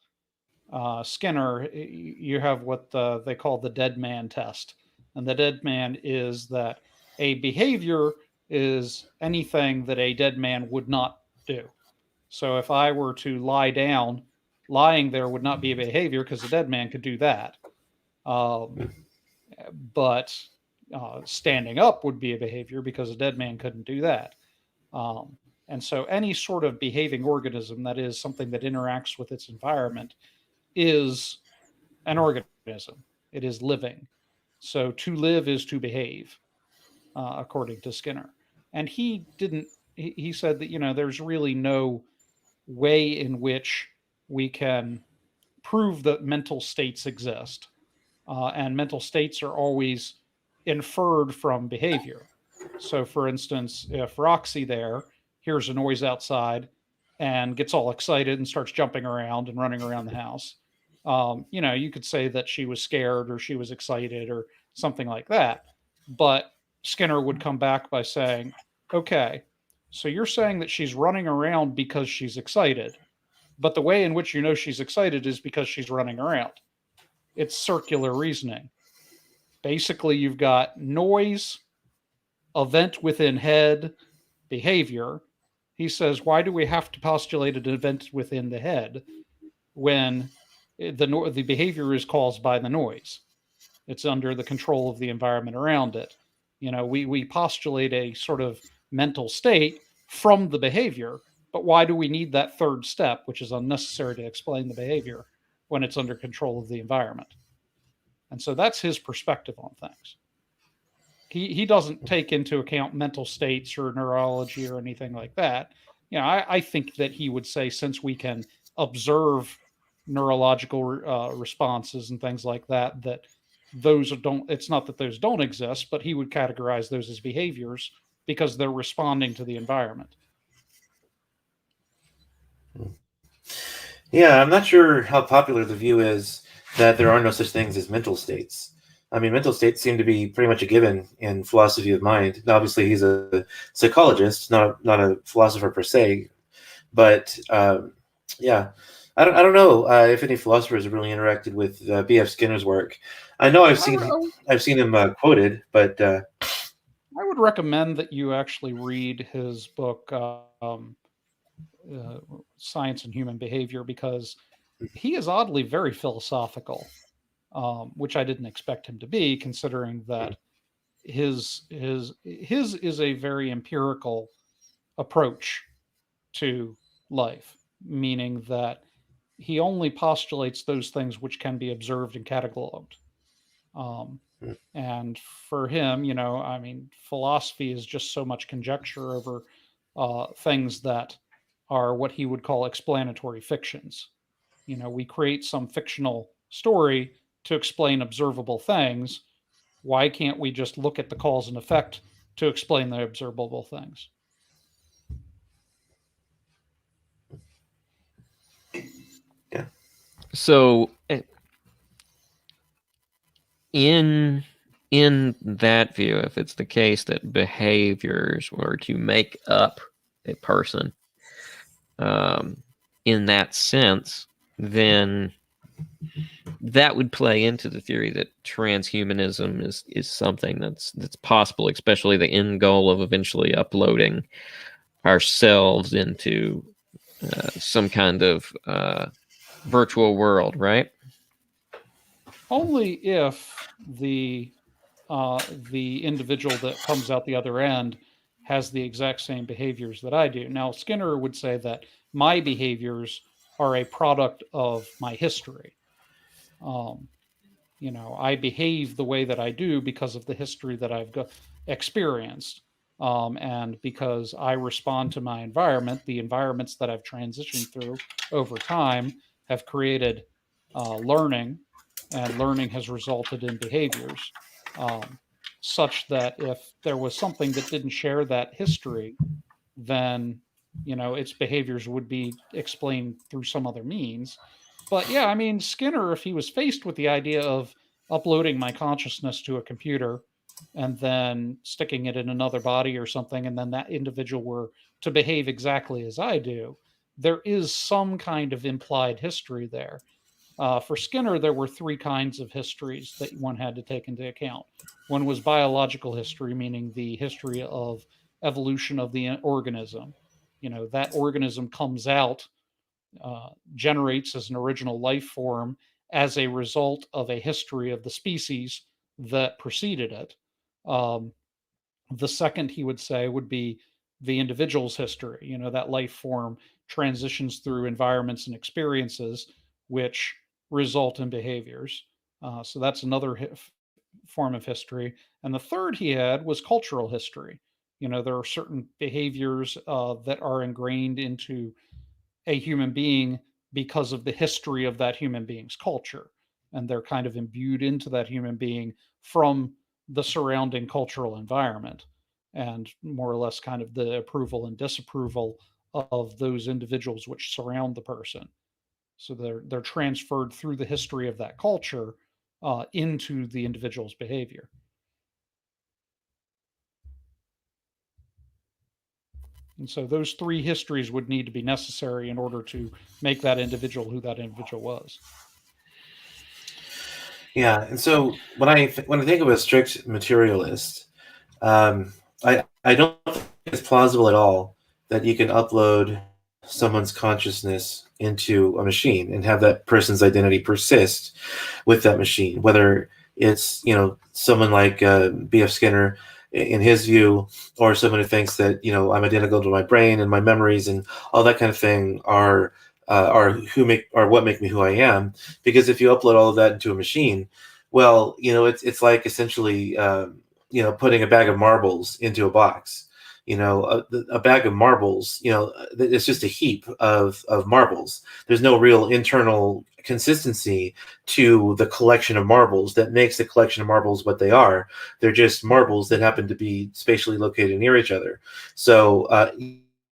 Speaker 2: Skinner, you have what they call the dead man test. And the dead man is that a behavior is anything that a dead man would not do. So if I were to lie down, lying there would not be a behavior because a dead man could do that. But Standing up would be a behavior because a dead man couldn't do that. And so any sort of behaving organism, that is something that interacts with its environment, is an organism. It is living. So to live is to behave, according to Skinner. And he didn't, he said that, there's really no way in which we can prove that mental states exist. And mental states are always inferred from behavior. So, for instance, if Roxy there hears a noise outside and gets all excited and starts jumping around and running around the house, you could say that she was scared or she was excited or something like that. But Skinner would come back by saying, okay, so you're saying that she's running around because she's excited, but the way in which you know she's excited is because she's running around. It's circular reasoning. Basically, you've got noise, event within head, behavior. He says, why do we have to postulate an event within the head when the behavior is caused by the noise? It's under the control of the environment around it. We postulate a sort of mental state from the behavior, but why do we need that third step, which is unnecessary to explain the behavior when it's under control of the environment? And so that's his perspective on things. He doesn't take into account mental states or neurology or anything like that. I think that he would say, since we can observe neurological responses and things like that, that those don't, it's not that those don't exist, but he would categorize those as behaviors because they're responding to the environment.
Speaker 4: Yeah, I'm not sure how popular the view is that there are no such things as mental states. I mean, mental states seem to be pretty much a given in philosophy of mind. Now, obviously, he's a psychologist, not a philosopher per se. But yeah, I don't know if any philosophers have really interacted with B.F. Skinner's work. I know I've seen him quoted, but
Speaker 2: I would recommend that you actually read his book, Science and Human Behavior, because he is oddly very philosophical, which I didn't expect him to be, considering that his is a very empirical approach to life, meaning that he only postulates those things which can be observed and cataloged. And for him, I mean, philosophy is just so much conjecture over things that are what he would call explanatory fictions. We create some fictional story to explain observable things. Why can't we just look at the cause and effect to explain the observable things?
Speaker 4: yeah.
Speaker 3: So in that view, if it's the case that behaviors were to make up a person, in that sense, then that would play into the theory that transhumanism is something that's possible, especially the end goal of eventually uploading ourselves into some kind of virtual world, right?
Speaker 2: Only if the individual that comes out the other end has the exact same behaviors that I do. Now, Skinner would say that my behaviors are a product of my history. I behave the way that I do because of the history that I've experienced. And because I respond to my environment, the environments that I've transitioned through over time have created learning, and learning has resulted in behaviors, such that if there was something that didn't share that history, then its behaviors would be explained through some other means. But yeah, I mean, Skinner, if he was faced with the idea of uploading my consciousness to a computer and then sticking it in another body or something, and then that individual were to behave exactly as I do, there is some kind of implied history there. For Skinner, there were three kinds of histories that one had to take into account. One was biological history, meaning the history of evolution of the organism. That organism comes out, generates as an original life form as a result of a history of the species that preceded it. Um, the second, he would say, would be the individual's history. That life form transitions through environments and experiences which result in behaviors. So that's another form of history. And the third he had was cultural history. There are certain behaviors that are ingrained into a human being because of the history of that human being's culture. And they're kind of imbued into that human being from the surrounding cultural environment, and more or less kind of the approval and disapproval of those individuals which surround the person. So they're transferred through the history of that culture into the individual's behavior. And so those three histories would need to be necessary in order to make that individual who that individual was.
Speaker 4: Yeah, and so when I think of a strict materialist, I don't think it's plausible at all that you can upload someone's consciousness into a machine and have that person's identity persist with that machine, whether it's someone like B.F. Skinner in his view, or someone who thinks that I'm identical to my brain and my memories and all that kind of thing are what make me who I am. Because if you upload all of that into a machine, well, it's like essentially putting a bag of marbles into a box. A bag of marbles, it's just a heap of marbles. There's no real internal consistency to the collection of marbles that makes the collection of marbles what they are. They're just marbles that happen to be spatially located near each other. So,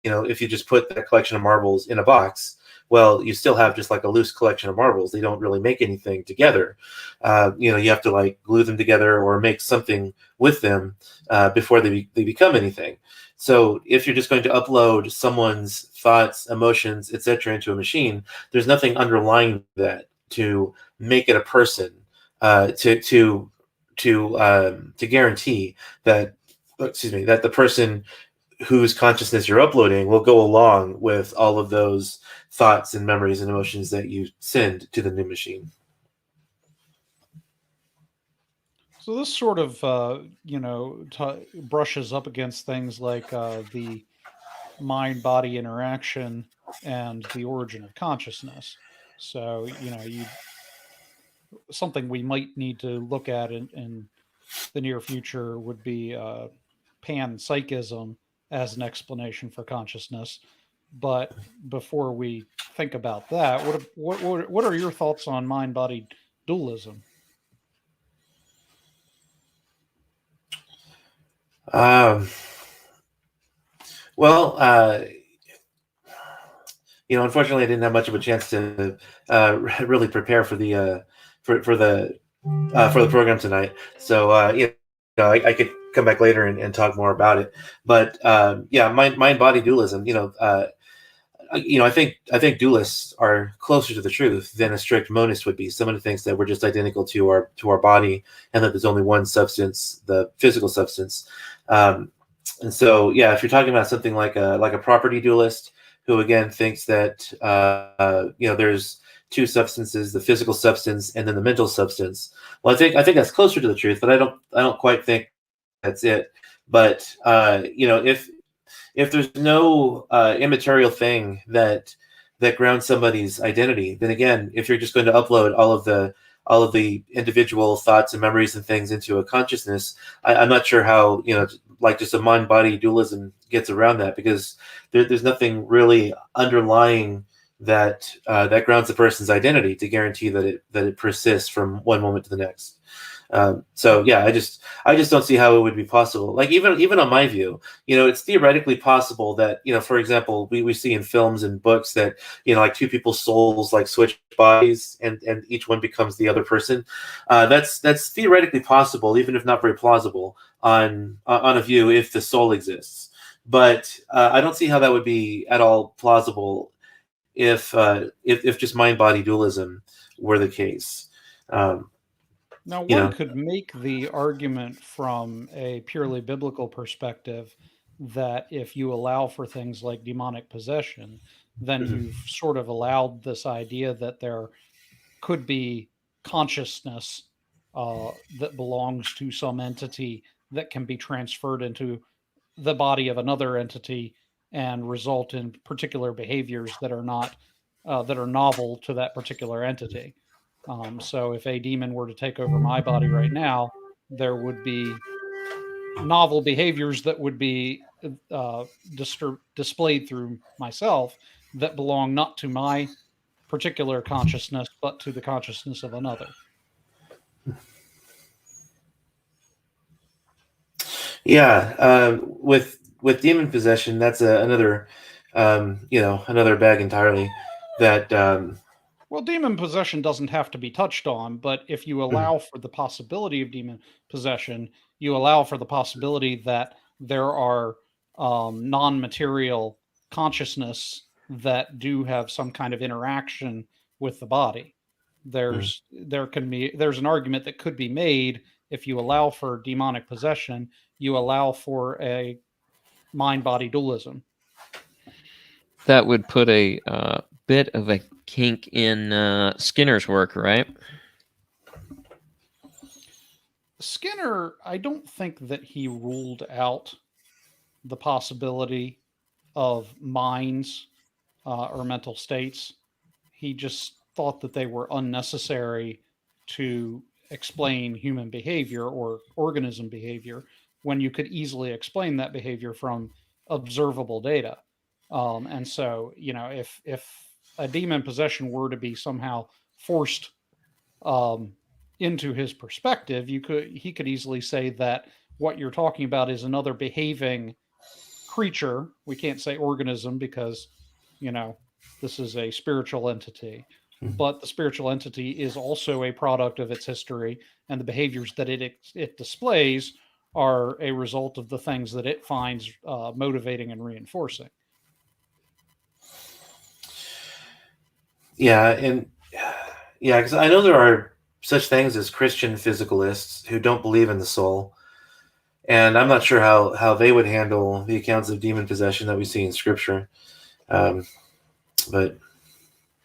Speaker 4: if you just put that collection of marbles in a box, well, you still have just like a loose collection of marbles. They don't really make anything together. You have to like glue them together or make something with them before they become anything. So if you're just going to upload someone's thoughts, emotions, etc., into a machine, there's nothing underlying that to make it a person, to guarantee that, that the person whose consciousness you're uploading will go along with all of those thoughts and memories and emotions that you send to the new machine.
Speaker 2: So this sort of, brushes up against things like the mind-body interaction and the origin of consciousness. So, something we might need to look at in the near future would be panpsychism as an explanation for consciousness. But before we think about that, what are your thoughts on mind-body dualism?
Speaker 4: Um, well, unfortunately, I didn't have much of a chance to really prepare for the for the program tonight. So I could come back later and talk more about it. But yeah, mind body dualism. I think dualists are closer to the truth than a strict monist would be. Someone who thinks that we're just identical to our body and that there's only one substance, the physical substance. And so, yeah, if you're talking about something like a property dualist, who again thinks that there's two substances, the physical substance and then the mental substance. Well, I think that's closer to the truth, but I don't quite think that's it. But if there's no immaterial thing that grounds somebody's identity, then again, if you're just going to upload all of the individual thoughts and memories and things into a consciousness, I'm not sure how like just a mind body dualism gets around that, because there's nothing really underlying that that grounds the person's identity to guarantee that it persists from one moment to the next. So yeah, I just don't see how it would be possible. Like even on my view, it's theoretically possible that, for example, we see in films and books that, like two people's souls like switch bodies and each one becomes the other person. That's theoretically possible, even if not very plausible on a view if the soul exists. But I don't see how that would be at all plausible if just mind body dualism were the case.
Speaker 2: Now, one could make the argument from a purely biblical perspective that if you allow for things like demonic possession, then you've sort of allowed this idea that there could be consciousness that belongs to some entity that can be transferred into the body of another entity and result in particular behaviors that are not that are novel to that particular entity. So if a demon were to take over my body right now, there would be novel behaviors that would be displayed through myself that belong not to my particular consciousness, but to the consciousness of another.
Speaker 4: Yeah, with demon possession, that's another another bag entirely. That
Speaker 2: Well, demon possession doesn't have to be touched on, but if you
Speaker 4: mm,
Speaker 2: allow for the possibility of demon possession, you allow for the possibility that there are non-material consciousness that do have some kind of interaction with the body.
Speaker 4: mm.
Speaker 2: There's an argument that could be made if you allow for demonic possession, you allow for a mind-body dualism.
Speaker 3: That would put a bit of a kink in Skinner's work, right?
Speaker 2: Skinner, I don't think that he ruled out the possibility of minds or mental states. He just thought that they were unnecessary to explain human behavior or organism behavior when you could easily explain that behavior from observable data. And so, if a demon possession were to be somehow forced um, into his perspective, he could easily say that what you're talking about is another behaving creature. We can't say organism because, you know, this is a spiritual entity,
Speaker 4: Mhm.
Speaker 2: but the spiritual entity is also a product of its history, and the behaviors that it displays are a result of the things that it finds motivating and reinforcing.
Speaker 4: Yeah, and yeah, because I know there are such things as Christian physicalists who don't believe in the soul, and I'm not sure how they would handle the accounts of demon possession that we see in Scripture. Um, but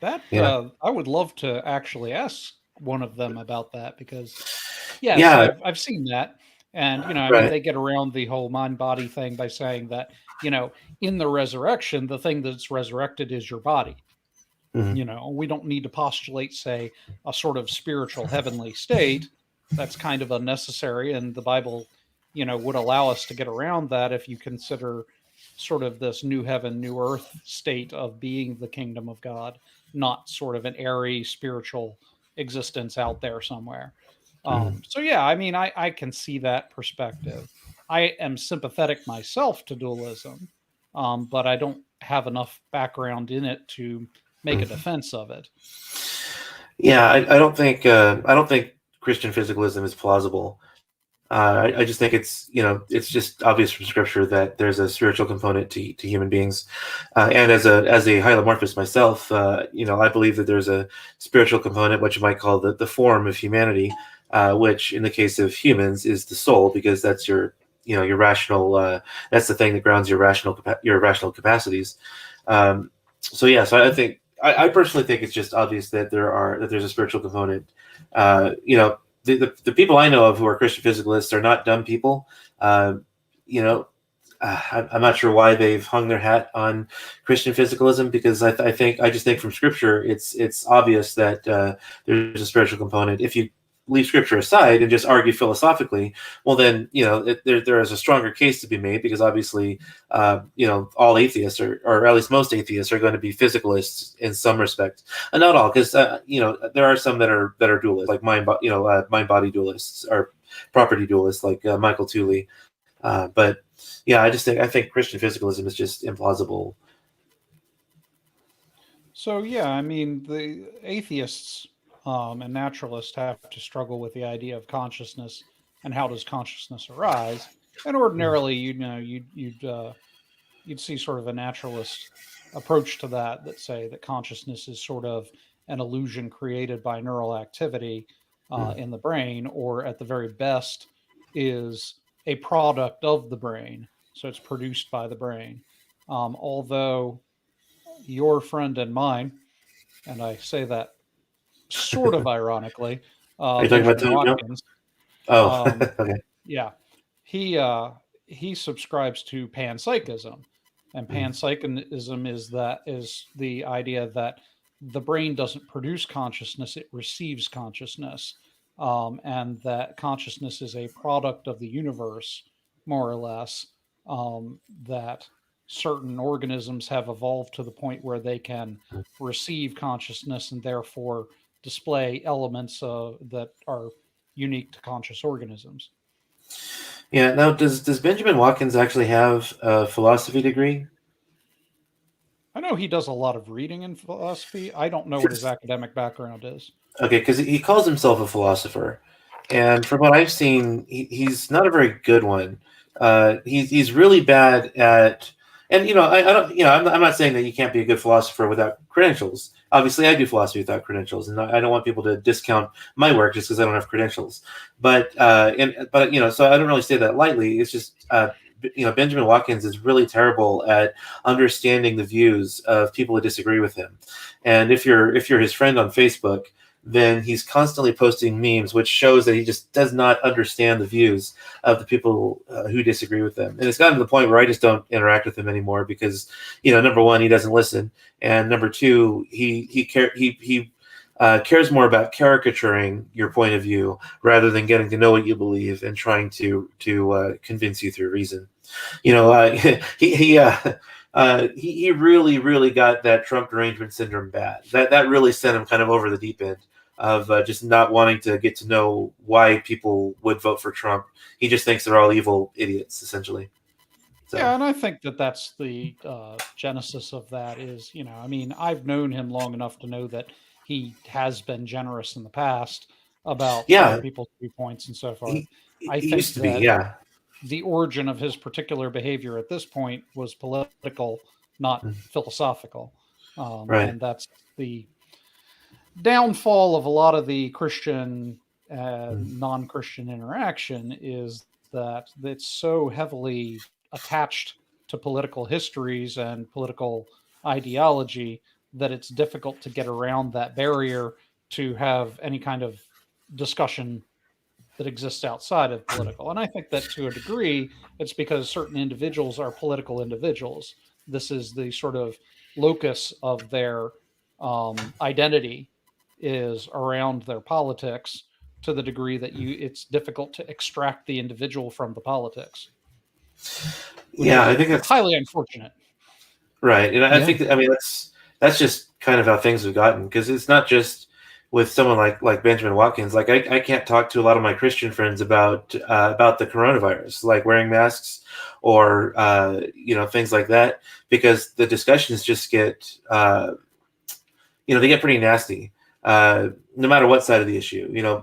Speaker 2: That
Speaker 4: yeah,
Speaker 2: I would love to actually ask one of them about that because yes,
Speaker 4: yeah,
Speaker 2: I've seen that. And, I mean,
Speaker 4: right.
Speaker 2: they get around the whole mind body thing by saying that, in the resurrection, the thing that's resurrected is your body.
Speaker 4: Mhm.
Speaker 2: We don't need to postulate, say, a sort of spiritual heavenly state. That's kind of unnecessary. And the Bible, would allow us to get around that if you consider sort of this new heaven, new earth state of being the kingdom of God, not sort of an airy spiritual existence out there somewhere.
Speaker 4: Mhm.
Speaker 2: So, yeah, I mean, I can see that perspective. I am sympathetic myself to dualism, but I don't have enough background in it to make a
Speaker 4: Mhm.
Speaker 2: defense of it.
Speaker 4: Yeah, I don't think Christian physicalism is plausible. I just think it's just obvious from Scripture that there's a spiritual component to human beings, and as a hylomorphist myself, I believe that there's a spiritual component, what you might call the form of humanity, which in the case of humans is the soul, because that's your rational, that's the thing that grounds your rational capacities. So yeah, so I think I personally think it's just obvious that there's a spiritual component. The people I know of who are Christian physicalists are not dumb people. Uh, you know, I'm not sure why they've hung their hat on Christian physicalism, because I just think from Scripture it's obvious that there's a spiritual component. If you leave Scripture aside and just argue philosophically, well then there is a stronger case to be made, because obviously all atheists, or at least most atheists, are going to be physicalists in some respect, and not all, because there are some that are dualists, like mind body dualists, or property dualists, like Michael Tooley. But yeah, I think Christian physicalism is just implausible.
Speaker 2: So yeah, I mean the atheists and naturalists have to struggle with the idea of consciousness and how does consciousness arise. And ordinarily, you'd see sort of a naturalist approach to that say that consciousness is sort of an illusion created by neural activity
Speaker 4: Mm.
Speaker 2: in the brain, or at the very best is a product of the brain. So it's produced by the brain. Although your friend and mine, and I say that sort of ironically,
Speaker 4: Are you talking about
Speaker 2: Benjamin
Speaker 4: Tony Jump?
Speaker 2: Watkins,
Speaker 4: Oh,
Speaker 2: um,
Speaker 4: okay.
Speaker 2: yeah, he subscribes to panpsychism, and panpsychism is the idea that the brain doesn't produce consciousness; it receives consciousness, and that consciousness is a product of the universe, more or less. That certain organisms have evolved to the point where they can receive consciousness and therefore display elements that are unique to conscious organisms.
Speaker 4: Yeah. Now, does Benjamin Watkins actually have a philosophy degree?
Speaker 2: I know he does a lot of reading in philosophy. I don't know what his academic background is.
Speaker 4: Okay, because he calls himself a philosopher, and from what I've seen, he's not a very good one. He's really bad at, and I don't, I'm not saying that you can't be a good philosopher without credentials. Obviously, I do philosophy without credentials, and I don't want people to discount my work just because I don't have credentials. But so I don't really say that lightly. It's just Benjamin Watkins is really terrible at understanding the views of people who disagree with him, and if you're his friend on Facebook, then he's constantly posting memes, which shows that he just does not understand the views of the people who disagree with them. And it's gotten to the point where I just don't interact with him anymore because, number one, he doesn't listen, and number two, he cares more about caricaturing your point of view rather than getting to know what you believe and trying to convince you through reason. He really, really got that Trump derangement syndrome bad. That really sent him kind of over the deep end of just not wanting to get to know why people would vote for Trump. He just thinks they're all evil idiots, essentially. So.
Speaker 2: Yeah, and I think that's the genesis of that is, I've known him long enough to know that he has been generous in the past about other people's viewpoints and so forth.
Speaker 4: I think used to be,
Speaker 2: the origin of his particular behavior at this point was political, not philosophical.
Speaker 4: Right.
Speaker 2: And that's the downfall of a lot of the Christian non-Christian interaction is that it's so heavily attached to political histories and political ideology that it's difficult to get around that barrier to have any kind of discussion that exists outside of political. And I think that to a degree, it's because certain individuals are political individuals. This is the sort of locus of their identity is around their politics to the degree that it's difficult to extract the individual from the politics.
Speaker 4: I think that's
Speaker 2: highly unfortunate.
Speaker 4: Right. And I think that's just kind of how things have gotten, because it's not just with someone like Benjamin Watkins. Like I can't talk to a lot of my Christian friends about the coronavirus, like wearing masks or things like that, because the discussions just get they get pretty nasty, no matter what side of the issue.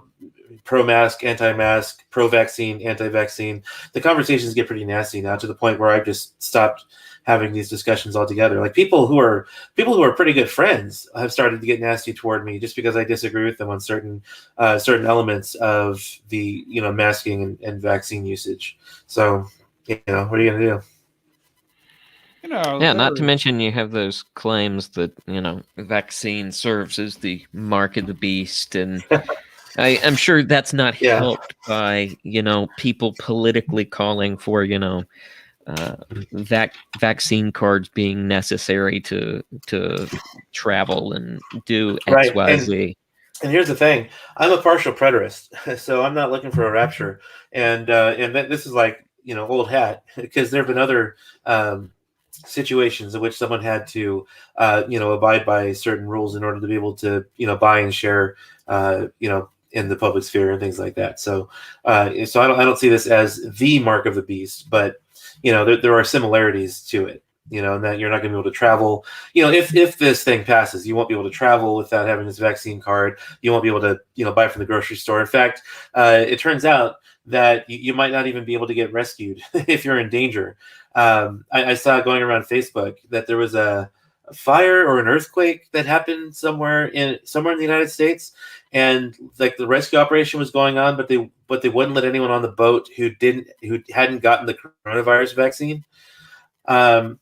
Speaker 4: Pro-mask, anti-mask, pro-vaccine, anti-vaccine. The conversations get pretty nasty now, to the point where I've just stopped having these discussions altogether. Like people who are pretty good friends have started to get nasty toward me just because I disagree with them on certain elements of the masking and vaccine usage. So what are you gonna do?
Speaker 3: Not to mention you have those claims that vaccine serves as the mark of the beast, and I'm sure that's not helped by people politically calling for vaccine cards being necessary to travel and do X, Y, Z.
Speaker 4: And here's the thing: I'm a partial preterist, so I'm not looking for a rapture. And this is like old hat, because there have been other situations in which someone had to abide by certain rules in order to be able to buy and share in the public sphere and things like that. So I don't see this as the mark of the beast, but there are similarities to it, and that you're not going to be able to travel. If this thing passes, you won't be able to travel without having this vaccine card. You won't be able to buy from the grocery store. In fact, it turns out that you might not even be able to get rescued if you're in danger. I saw going around Facebook that there was a fire or an earthquake that happened somewhere in the United States, and like the rescue operation was going on, but they wouldn't let anyone on the boat who hadn't gotten the coronavirus vaccine. I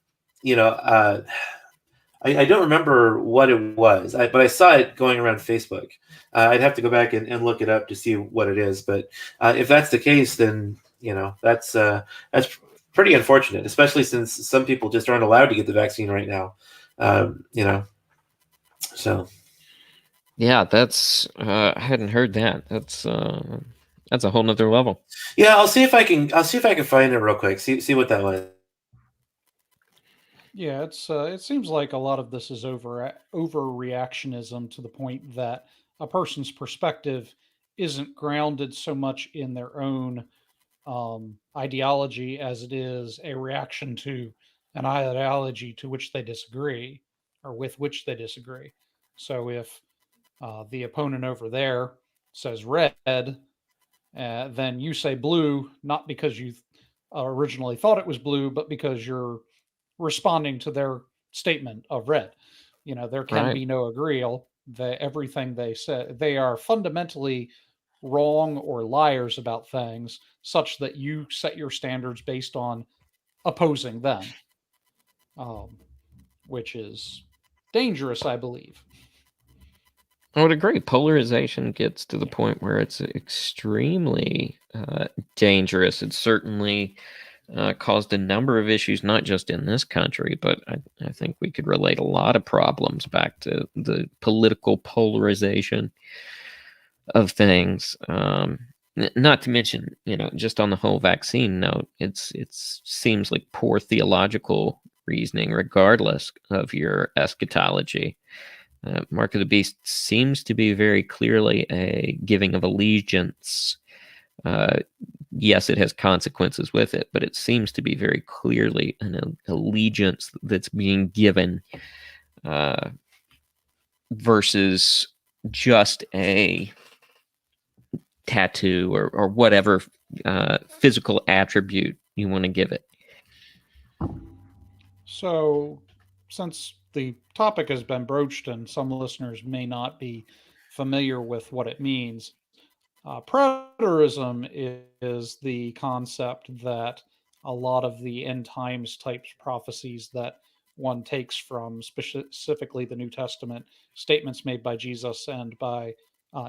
Speaker 4: don't remember what it was, but I saw it going around Facebook. I'd have to go back and look it up to see what it is. But if that's the case, then that's pretty unfortunate, especially since some people just aren't allowed to get the vaccine right now. So
Speaker 3: Yeah, that's I hadn't heard that. That's a whole nother level.
Speaker 4: yeah, I'll see if I can find it real quick. See what that was.
Speaker 2: Yeah, it seems like a lot of this is overreactionism to the point that a person's perspective isn't grounded so much in their own ideology as it is a reaction to an ideology to which they disagree or with which they disagree. So if the opponent over there says red, then you say blue, not because you originally thought it was blue, but because you're responding to their statement of red. There can
Speaker 3: Right.
Speaker 2: be no agreeal. Everything they say, they are fundamentally wrong or liars about things, such that you set your standards based on opposing them, um, which is dangerous, I believe.
Speaker 3: I would agree. Polarization gets to the point where it's extremely dangerous. It's certainly caused a number of issues, not just in this country, but I think we could relate a lot of problems back to the political polarization of things. Not to mention, just on the whole vaccine note, it seems like poor theological reasoning, regardless of your eschatology. Mark of the Beast seems to be very clearly a giving of allegiance. Yes, it has consequences with it, but it seems to be very clearly an allegiance that's being given versus just a tattoo or whatever physical attribute you want to give it.
Speaker 2: So, since the topic has been broached and some listeners may not be familiar with what it means, preterism is the concept that a lot of the end times types prophecies that one takes from specifically the New Testament, statements made by Jesus and by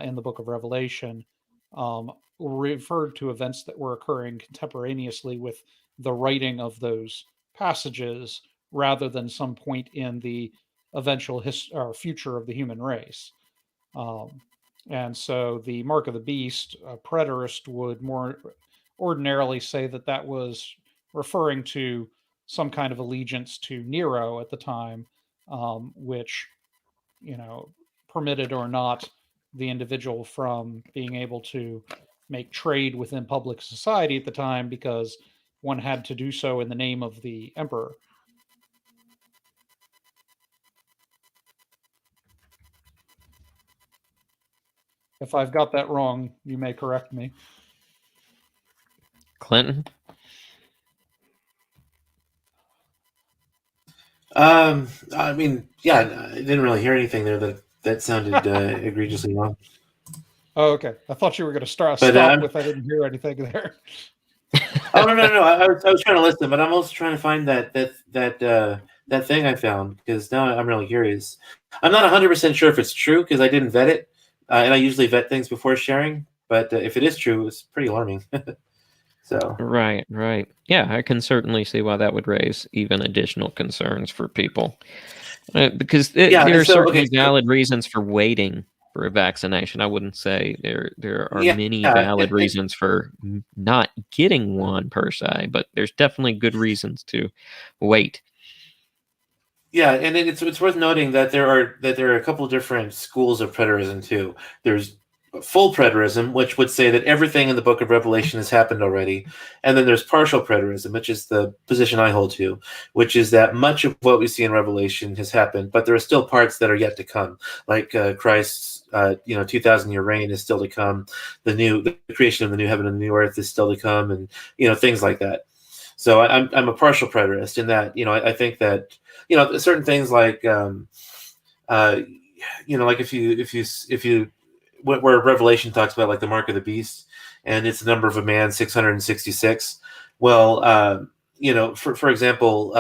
Speaker 2: in the book of Revelation, referred to events that were occurring contemporaneously with the writing of those passages rather than some point in the eventual or future of the human race. Um, and so the mark of the beast, a preterist would more ordinarily say that that was referring to some kind of allegiance to Nero at the time, which, you know, permitted or not the individual from being able to make trade within public society at the time because one had to do so in the name of the emperor. If I've got that wrong, you may correct me.
Speaker 3: Clinton?
Speaker 4: I mean, yeah, I didn't really hear anything there that sounded egregiously wrong.
Speaker 2: Oh, okay. I thought you were going to stop with I didn't hear anything there.
Speaker 4: Oh no! I was trying to listen, but I'm also trying to find that thing I found because now I'm really curious. I'm not 100% sure if it's true because I didn't vet it, and I usually vet things before sharing. But if it is true, it's pretty alarming. So
Speaker 3: Right. Yeah, I can certainly see why that would raise even additional concerns for people. Because there are certainly valid reasons for waiting for a vaccination. I wouldn't say there are many valid reasons for not getting one per se, but there's definitely good reasons to wait.
Speaker 4: Yeah, and it's worth noting that there are a couple of different schools of preterism too. There's full preterism, which would say that everything in the book of Revelation has happened already. And then there's partial preterism, which is the position I hold to, which is that much of what we see in Revelation has happened, but there are still parts that are yet to come, like Christ's 2,000-year reign is still to come. The creation of the new heaven and the new earth is still to come, and things like that. So I'm a partial preterist in that I think that certain things like like if you where Revelation talks about like the mark of the beast and it's the number of a man 666. Well, for example,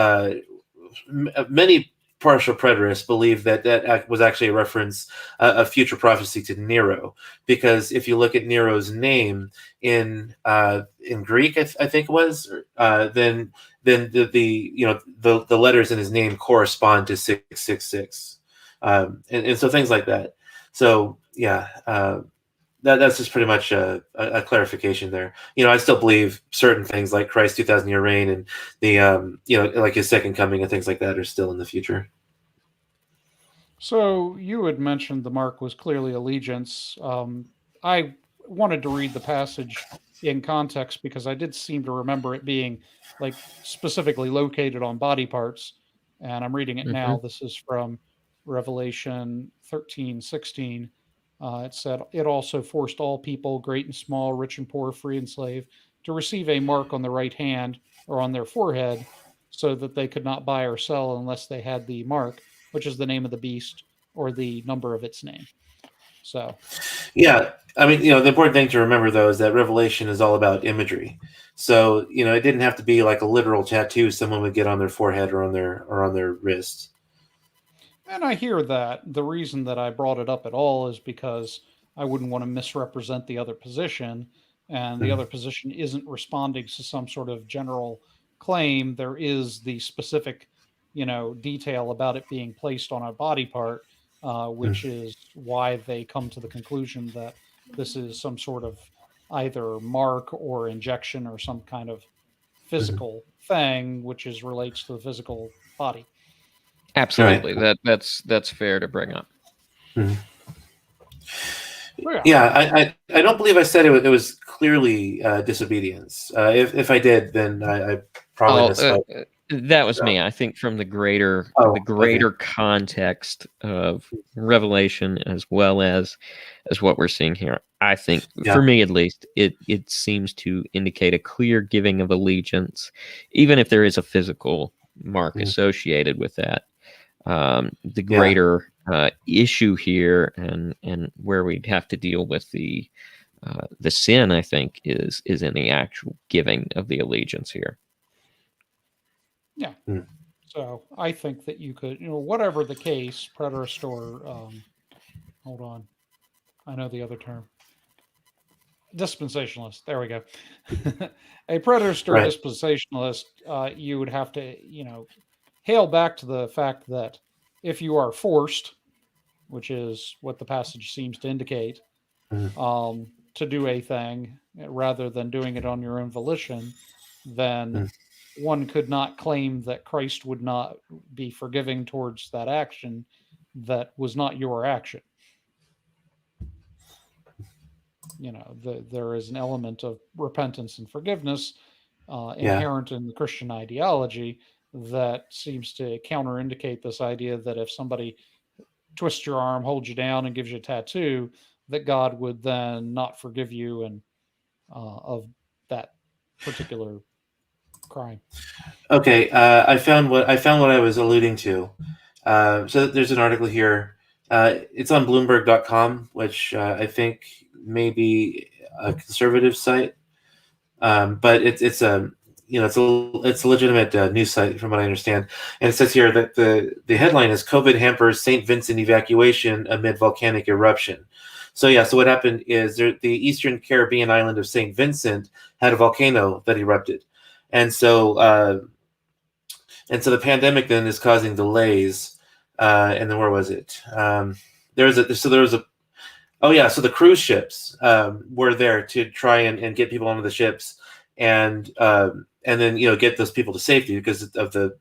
Speaker 4: many partial preterists believe that was actually a reference, a future prophecy to Nero, because if you look at Nero's name in Greek, I think it was, then the letters in his name correspond to 666, and so things like that. So yeah. That's just pretty much a clarification there. I still believe certain things like Christ's 2,000-year reign and the like his second coming and things like that are still in the future.
Speaker 2: So you had mentioned the mark was clearly allegiance. I wanted to read the passage in context because I did seem to remember it being like specifically located on body parts, and I'm reading it now. This is from Revelation 13:16. It said, "It also forced all people, great and small, rich and poor, free and slave, to receive a mark on the right hand or on their forehead, so that they could not buy or sell unless they had the mark, which is the name of the beast or the number of its name." So,
Speaker 4: yeah, I mean, the important thing to remember though is that Revelation is all about imagery. So, it didn't have to be like a literal tattoo someone would get on their forehead or on their wrist.
Speaker 2: and I hear that. The reason that I brought it up at all is because I wouldn't want to misrepresent the other position, and the other position isn't responding to some sort of general claim. There is the specific, detail about it being placed on a body part, which is why they come to the conclusion that this is some sort of either mark or injection or some kind of physical thing, which is relates to the physical body.
Speaker 3: Absolutely,
Speaker 4: Right.
Speaker 3: that's fair to bring up.
Speaker 4: Mhm.
Speaker 2: Well, yeah.
Speaker 4: Yeah, I don't believe I said it was clearly disobedience. If I did, then I probably misspoke.
Speaker 3: That was
Speaker 4: So-
Speaker 3: me. I think from the greater
Speaker 4: okay.
Speaker 3: context of Revelation as well as what we're seeing here. I think,
Speaker 4: Yeah.
Speaker 3: for me at least, it seems to indicate a clear giving of allegiance, even if there is a physical mark associated with that. The greater issue here, and where we'd have to deal with the sin, I think, is in the actual giving of the allegiance here.
Speaker 2: Yeah.
Speaker 4: Mm.
Speaker 2: So I think that you could, whatever the case, preterist or, hold on, I know the other term, dispensationalist. There we go. A preterist or
Speaker 4: Right.
Speaker 2: dispensationalist, you would have to, hail back to the fact that if you are forced, which is what the passage seems to indicate, to do a thing rather than doing it on your own volition, then one could not claim that Christ would not be forgiving towards that action that was not your action. There is an element of repentance and forgiveness inherent in the Christian ideology that seems to counterindicate this idea that if somebody twists your arm, holds you down, and gives you a tattoo, that God would then not forgive you and of that particular crime.
Speaker 4: Okay, I found what I was alluding to. So there's an article here. It's on Bloomberg.com, which I think may be a conservative site, but it's a legitimate news site from what I understand. And it says here that the headline is "COVID hampers St. Vincent evacuation amid volcanic eruption." So what happened is the eastern Caribbean island of St. Vincent had a volcano that erupted, and so the pandemic then is causing delays. And then where was it? There was a so the cruise ships were there to try and get people onto the ships, and then get those people to safety because of the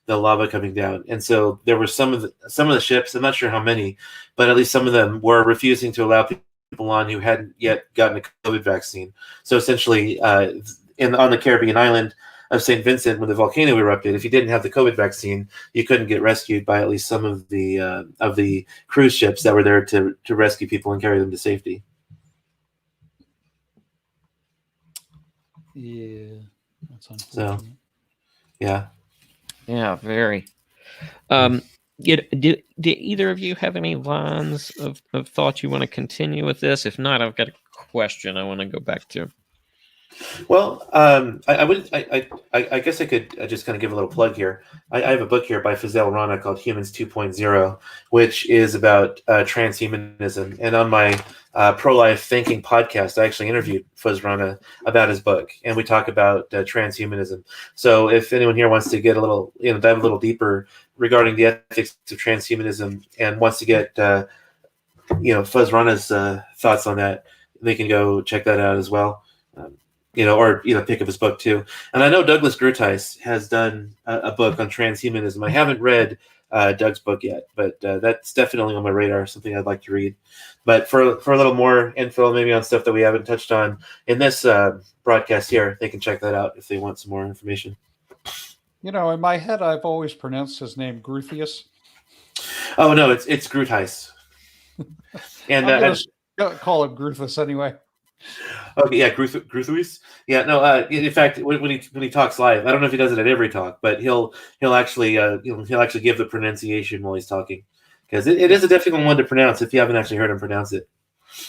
Speaker 4: lava coming down. And so there were some of the ships, I'm not sure how many, but at least some of them were refusing to allow people on who hadn't yet gotten a COVID vaccine. So essentially, on the Caribbean island of St. Vincent, when the volcano erupted, if you didn't have the COVID vaccine, you couldn't get rescued by at least some of the cruise ships that were there to rescue people and carry them to safety.
Speaker 2: Yeah, that's unfortunate.
Speaker 4: So, yeah.
Speaker 3: Yeah, very. Do either of you have any lines of thought you want to continue with this? If not, I've got a question I want to go back to.
Speaker 4: Well, I guess I could just kind of give a little plug here. I have a book here by Fazal Rana called Humans 2.0, which is about transhumanism. And on my pro-life thinking podcast, I actually interviewed Faz Rana about his book, and we talk about transhumanism. So if anyone here wants to get a little, dive a little deeper regarding the ethics of transhumanism and wants to get, Faz Rana's thoughts on that, they can go check that out as well. Or pick up his book too. And I know Douglas Gertheis has done a book on transhumanism. I haven't read Doug's book yet, but that's definitely on my radar, something I'd like to read. But for a little more info, maybe on stuff that we haven't touched on in this broadcast here, they can check that out if they want some more information.
Speaker 2: In my head, I've always pronounced his name Gruthius.
Speaker 4: Oh no, it's Gertheis. And
Speaker 2: I'm gonna call him Gruthus anyway.
Speaker 4: Okay, yeah, Gruthus. Yeah, no. In fact, when he talks live, I don't know if he does it at every talk, but he'll actually give the pronunciation while he's talking, because it is a difficult one to pronounce if you haven't actually heard him pronounce it.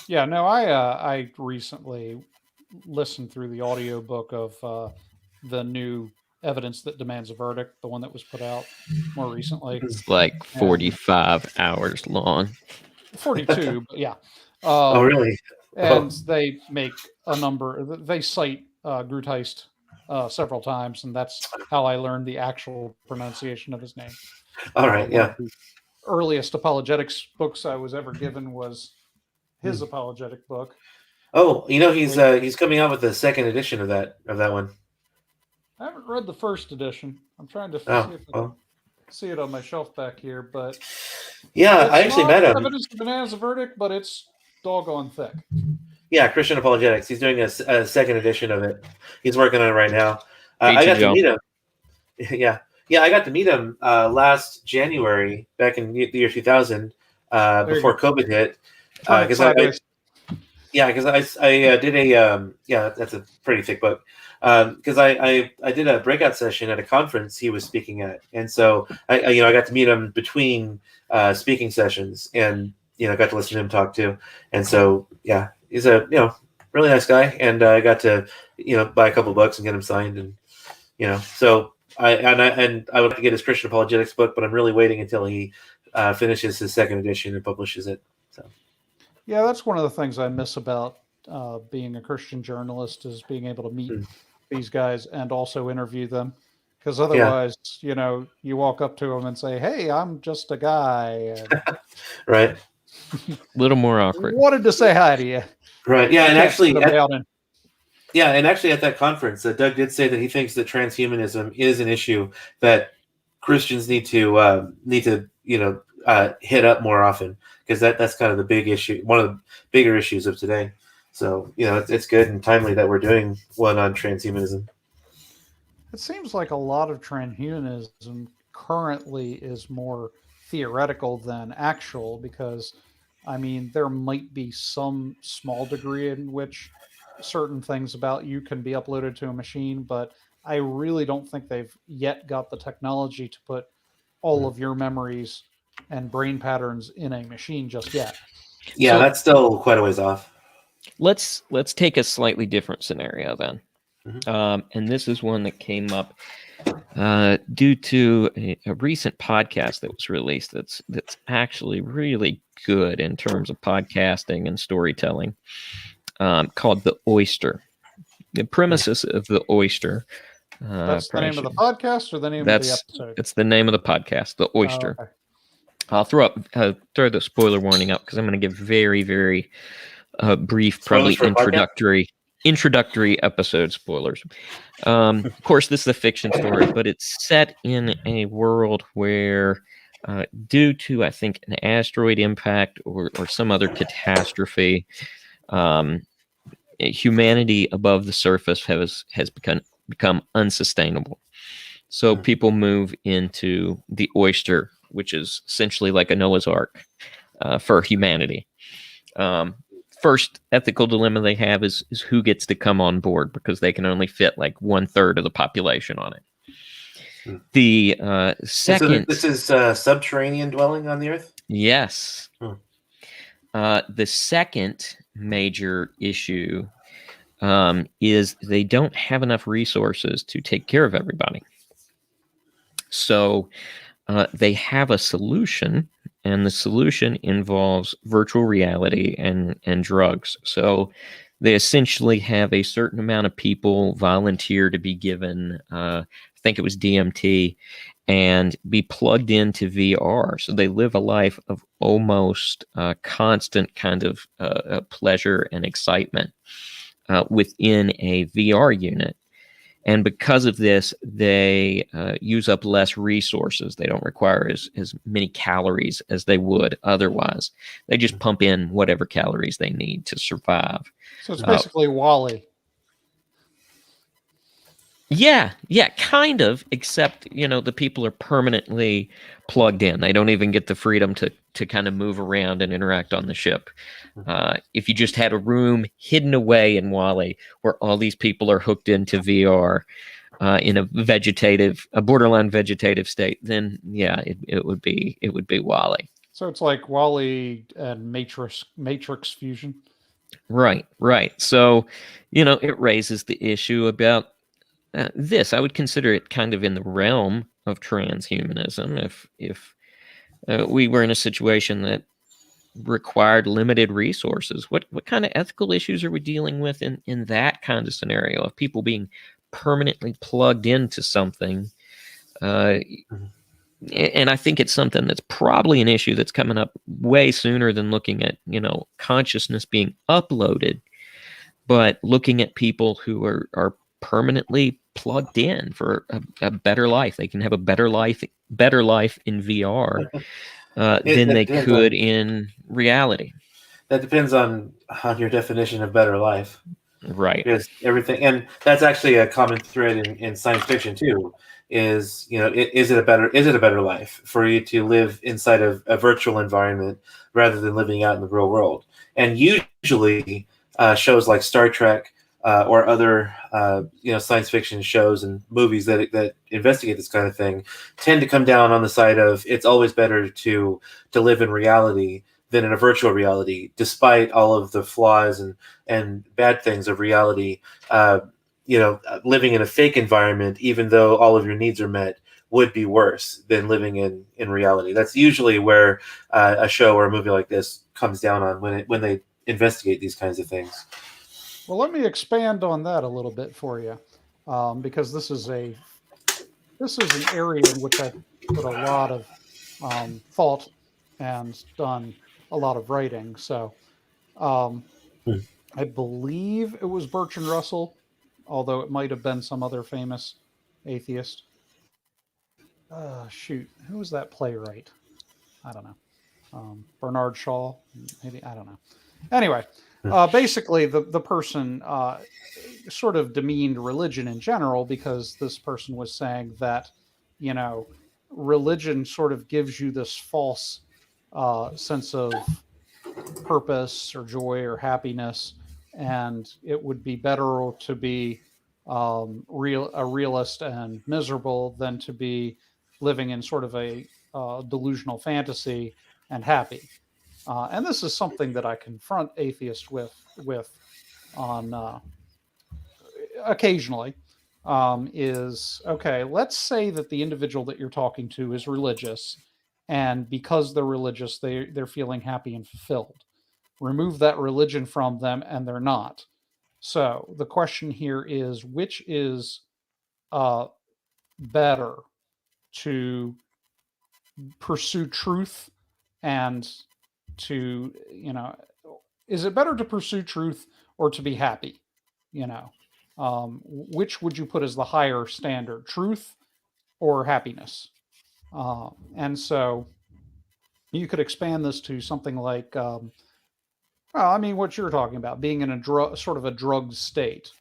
Speaker 2: Yeah, no, I recently listened through the audiobook of the new Evidence That Demands a Verdict, the one that was put out more recently.
Speaker 3: It's like 45 hours long.
Speaker 2: 42, but yeah.
Speaker 4: Oh, really?
Speaker 2: And they make they cite Grutheist several times, and that's how I learned the actual pronunciation of his name.
Speaker 4: All right, yeah.
Speaker 2: The earliest apologetics books I was ever given was his apologetic book.
Speaker 4: Oh, he's coming out with the second edition of that one.
Speaker 2: I haven't read the first edition. I'm trying to see if I can see it on my shelf back here, but
Speaker 4: yeah, I actually met him.
Speaker 2: Evidence That Demands a Verdict, but it's doggone thick.
Speaker 4: Yeah, Christian Apologetics. He's doing a second edition of it. He's working on it right now. I got to meet him. Yeah, I got to meet him last January, back in the year 2000, before COVID hit. Because I did a that's a pretty thick book. Because I did a breakout session at a conference he was speaking at, and so I got to meet him between speaking sessions, and got to listen to him talk too. And so yeah, he's a really nice guy, and I got to buy a couple of books and get him signed, and so I would like to get his Christian Apologetics book, but I'm really waiting until he finishes his second edition and publishes it. So
Speaker 2: yeah, that's one of the things I miss about being a Christian journalist, is being able to meet these guys and also interview them, because otherwise you walk up to them and say, hey, I'm just a guy, and
Speaker 4: right.
Speaker 3: A little more awkward.
Speaker 2: Wanted to say hi to you.
Speaker 4: Right. Yeah, and actually at that conference, Doug did say that he thinks that transhumanism is an issue that Christians need to hit up more often, because that's kind of the big issue, one of the bigger issues of today. So it's good and timely that we're doing one on transhumanism.
Speaker 2: It seems like a lot of transhumanism currently is more theoretical than actual, because there might be some small degree in which certain things about you can be uploaded to a machine, but I really don't think they've yet got the technology to put all of your memories and brain patterns in a machine just yet.
Speaker 4: Yeah, so that's still quite a ways off.
Speaker 3: Let's take a slightly different scenario then. And this is one that came up due to a recent podcast that was released that's actually really good in terms of podcasting and storytelling, called The Oyster. The premises of The Oyster.
Speaker 2: That's the name of the podcast, or the name of the episode?
Speaker 3: It's the name of the podcast, The Oyster. Oh, okay. I'll throw the spoiler warning up, because I'm going to give very, very brief, probably introductory episode spoilers. Of course, this is a fiction story, but it's set in a world where, due to, I think, an asteroid impact or some other catastrophe, humanity above the surface has become unsustainable. So people move into the Oyster, which is essentially like a Noah's Ark for humanity. First ethical dilemma they have is who gets to come on board, because they can only fit like 1/3 of the population on it. The second...
Speaker 4: This is subterranean dwelling on the Earth?
Speaker 3: Yes. The second major issue is they don't have enough resources to take care of everybody. So they have a solution, and the solution involves virtual reality and drugs. So they essentially have a certain amount of people volunteer to be given, I think it was DMT, and be plugged into VR. So they live a life of almost constant kind of pleasure and excitement within a VR unit. And because of this, they use up less resources. They don't require as many calories as they would otherwise. They just pump in whatever calories they need to survive.
Speaker 2: So it's basically Wally.
Speaker 3: Yeah, kind of, except, the people are permanently plugged in. They don't even get the freedom to kind of move around and interact on the ship. If you just had a room hidden away in Wally where all these people are hooked into VR in a borderline vegetative state, then yeah, it would be Wally.
Speaker 2: So it's like Wally and Matrix fusion.
Speaker 3: Right. So, it raises the issue about this. I would consider it kind of in the realm of transhumanism. If we were in a situation that required limited resources, what kind of ethical issues are we dealing with in that kind of scenario of people being permanently plugged into something? And I think it's something that's probably an issue that's coming up way sooner than looking at, consciousness being uploaded, but looking at people who are permanently plugged in for a better life. They can have a better life in VR than they could in reality.
Speaker 4: That depends on your definition of better life.
Speaker 3: Right.
Speaker 4: Because everything, and that's actually a common thread in science fiction too, is, is it a better life for you to live inside of a virtual environment rather than living out in the real world? And usually shows like Star Trek or other science fiction shows and movies that investigate this kind of thing tend to come down on the side of it's always better to live in reality than in a virtual reality, despite all of the flaws and bad things of reality. Living in a fake environment, even though all of your needs are met, would be worse than living in reality. That's usually where a show or a movie like this comes down on when they investigate these kinds of things.
Speaker 2: Well, let me expand on that a little bit for you, because this is an area in which I put a lot of thought and done a lot of writing. So I believe it was Bertrand Russell, although it might have been some other famous atheist. Shoot, who was that playwright? I don't know. Bernard Shaw, maybe, I don't know. Anyway, basically the person sort of demeaned religion in general, because this person was saying that, religion sort of gives you this false sense of purpose or joy or happiness, and it would be better to be a realist and miserable than to be living in sort of a delusional fantasy and happy. And this is something that I confront atheists with on occasionally. Is okay. Let's say that the individual that you're talking to is religious, and because they're religious, they're feeling happy and fulfilled. Remove that religion from them, and they're not. So the question here is, which is better, to pursue truth and to, is it better to pursue truth or to be happy? Which would you put as the higher standard, truth or happiness? And so you could expand this to something like, what you're talking about, being in sort of a drugged state.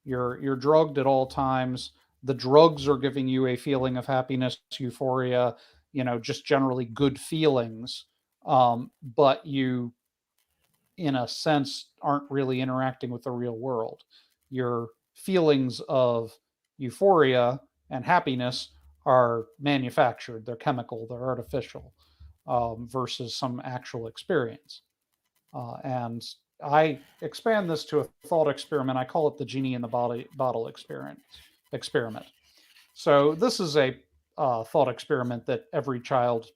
Speaker 2: You're drugged at all times. The drugs are giving you a feeling of happiness, euphoria, just generally good feelings. But you, in a sense, aren't really interacting with the real world. Your feelings of euphoria and happiness are manufactured, they're chemical, they're artificial, versus some actual experience. And I expand this to a thought experiment. I call it the genie in the bottle experiment. So this is a thought experiment that every child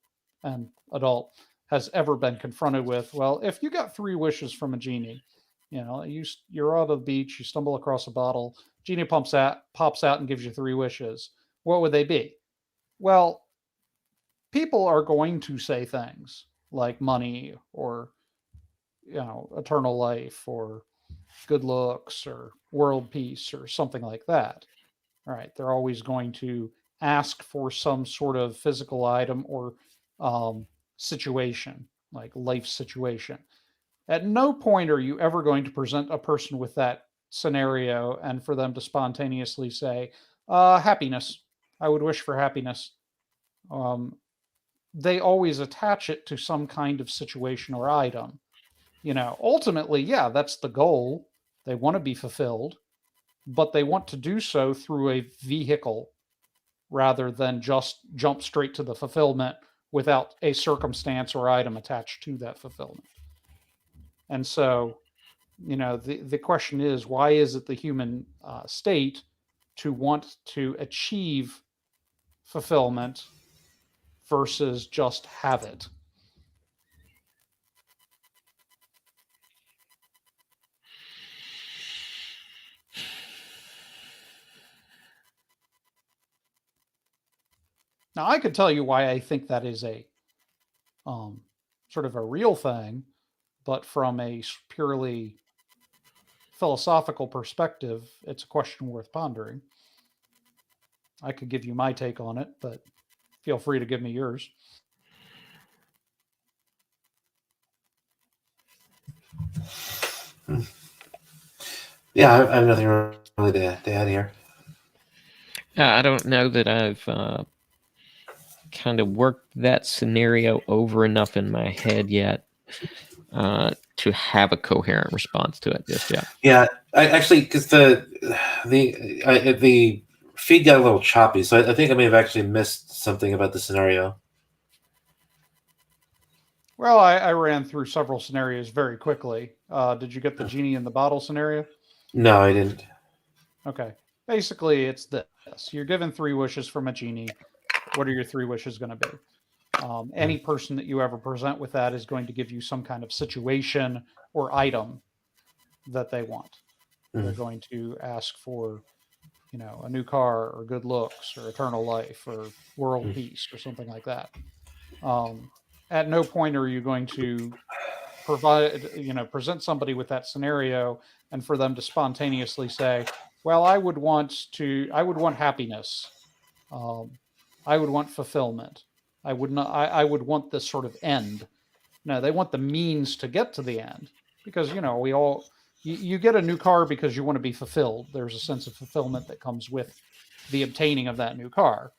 Speaker 2: and adult has ever been confronted with. Well, if you got three wishes from a genie, you're out of the beach, you stumble across a bottle, genie pops out and gives you three wishes. What would they be? Well, people are going to say things like money or eternal life or good looks or world peace or something like that. All right, they're always going to ask for some sort of physical item or um, situation, like life situation. At no point are you ever going to present a person with that scenario and for them to spontaneously say, happiness. I would wish for happiness. Um, they always attach it to some kind of situation or item. Ultimately, yeah, that's the goal. They want to be fulfilled, but they want to do so through a vehicle rather than just jump straight to the fulfillment without a circumstance or item attached to that fulfillment. And so, the question is, why is it the human state to want to achieve fulfillment versus just have it? Now, I could tell you why I think that is a sort of a real thing, but from a purely philosophical perspective, it's a question worth pondering. I could give you my take on it, but feel free to give me yours.
Speaker 4: Yeah, I have nothing really to add here.
Speaker 3: I don't know that I've kind of worked that scenario over enough in my head yet to have a coherent response to it just yet.
Speaker 4: Yeah, because the feed got a little choppy, so I think I may have actually missed something about the scenario.
Speaker 2: Well, I ran through several scenarios very quickly. Did you get the genie in the bottle scenario?
Speaker 4: No, I didn't.
Speaker 2: Okay. Basically, it's this. You're given three wishes from a genie. What are your three wishes going to be? Any person that you ever present with that is going to give you some kind of situation or item that they want. They're going to ask for, a new car or good looks or eternal life or world peace or something like that. At no point are you going to present somebody with that scenario and for them to spontaneously say, well, I would want happiness. I would want fulfillment. I would not, I would want this sort of end. No, they want the means to get to the end because, you get a new car because you want to be fulfilled. There's a sense of fulfillment that comes with the obtaining of that new car,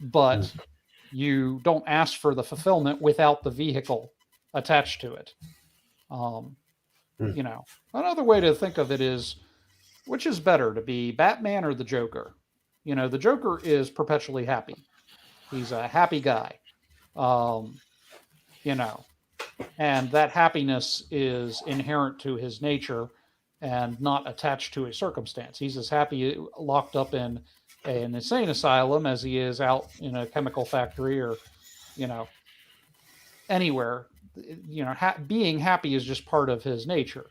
Speaker 2: but you don't ask for the fulfillment without the vehicle attached to it. Another way to think of it is, which is better, to be Batman or the Joker? The Joker is perpetually happy. He's a happy guy. Um, and that happiness is inherent to his nature and not attached to a circumstance. He's as happy locked up in an insane asylum as he is out in a chemical factory or, anywhere. Being happy is just part of his nature.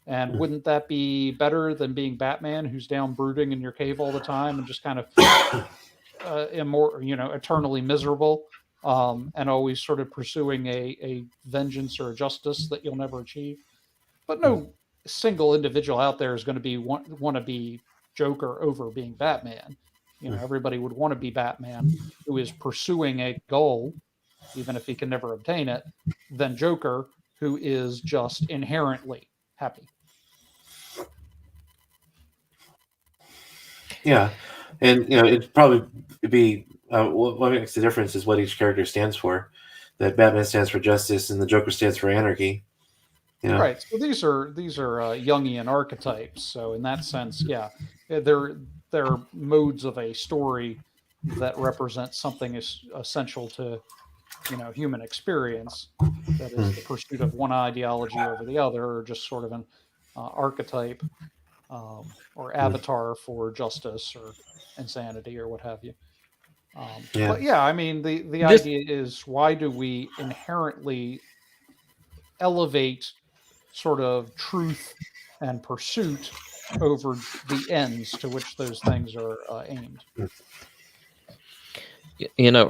Speaker 2: And wouldn't that be better than being Batman, who's down brooding in your cave all the time and just kind of eternally miserable, and always sort of pursuing a vengeance or a justice that you'll never achieve? But no single individual out there is going to want to be Joker over being Batman. Everybody would want to be Batman, who is pursuing a goal, even if he can never obtain it, than Joker, who is just inherently happy.
Speaker 4: Yeah, and it'd probably be what makes the difference is what each character stands for. That Batman stands for justice, and the Joker stands for anarchy.
Speaker 2: Right. So these are Jungian archetypes. So in that sense, yeah, they're modes of a story that represent something essential to human experience, that is the pursuit of one ideology over the other, or just sort of an archetype, or avatar for justice or insanity or what have you.
Speaker 4: Yeah.
Speaker 2: But yeah, I mean, the
Speaker 3: This
Speaker 2: idea is, why do we inherently elevate sort of truth and pursuit over the ends to which those things are aimed?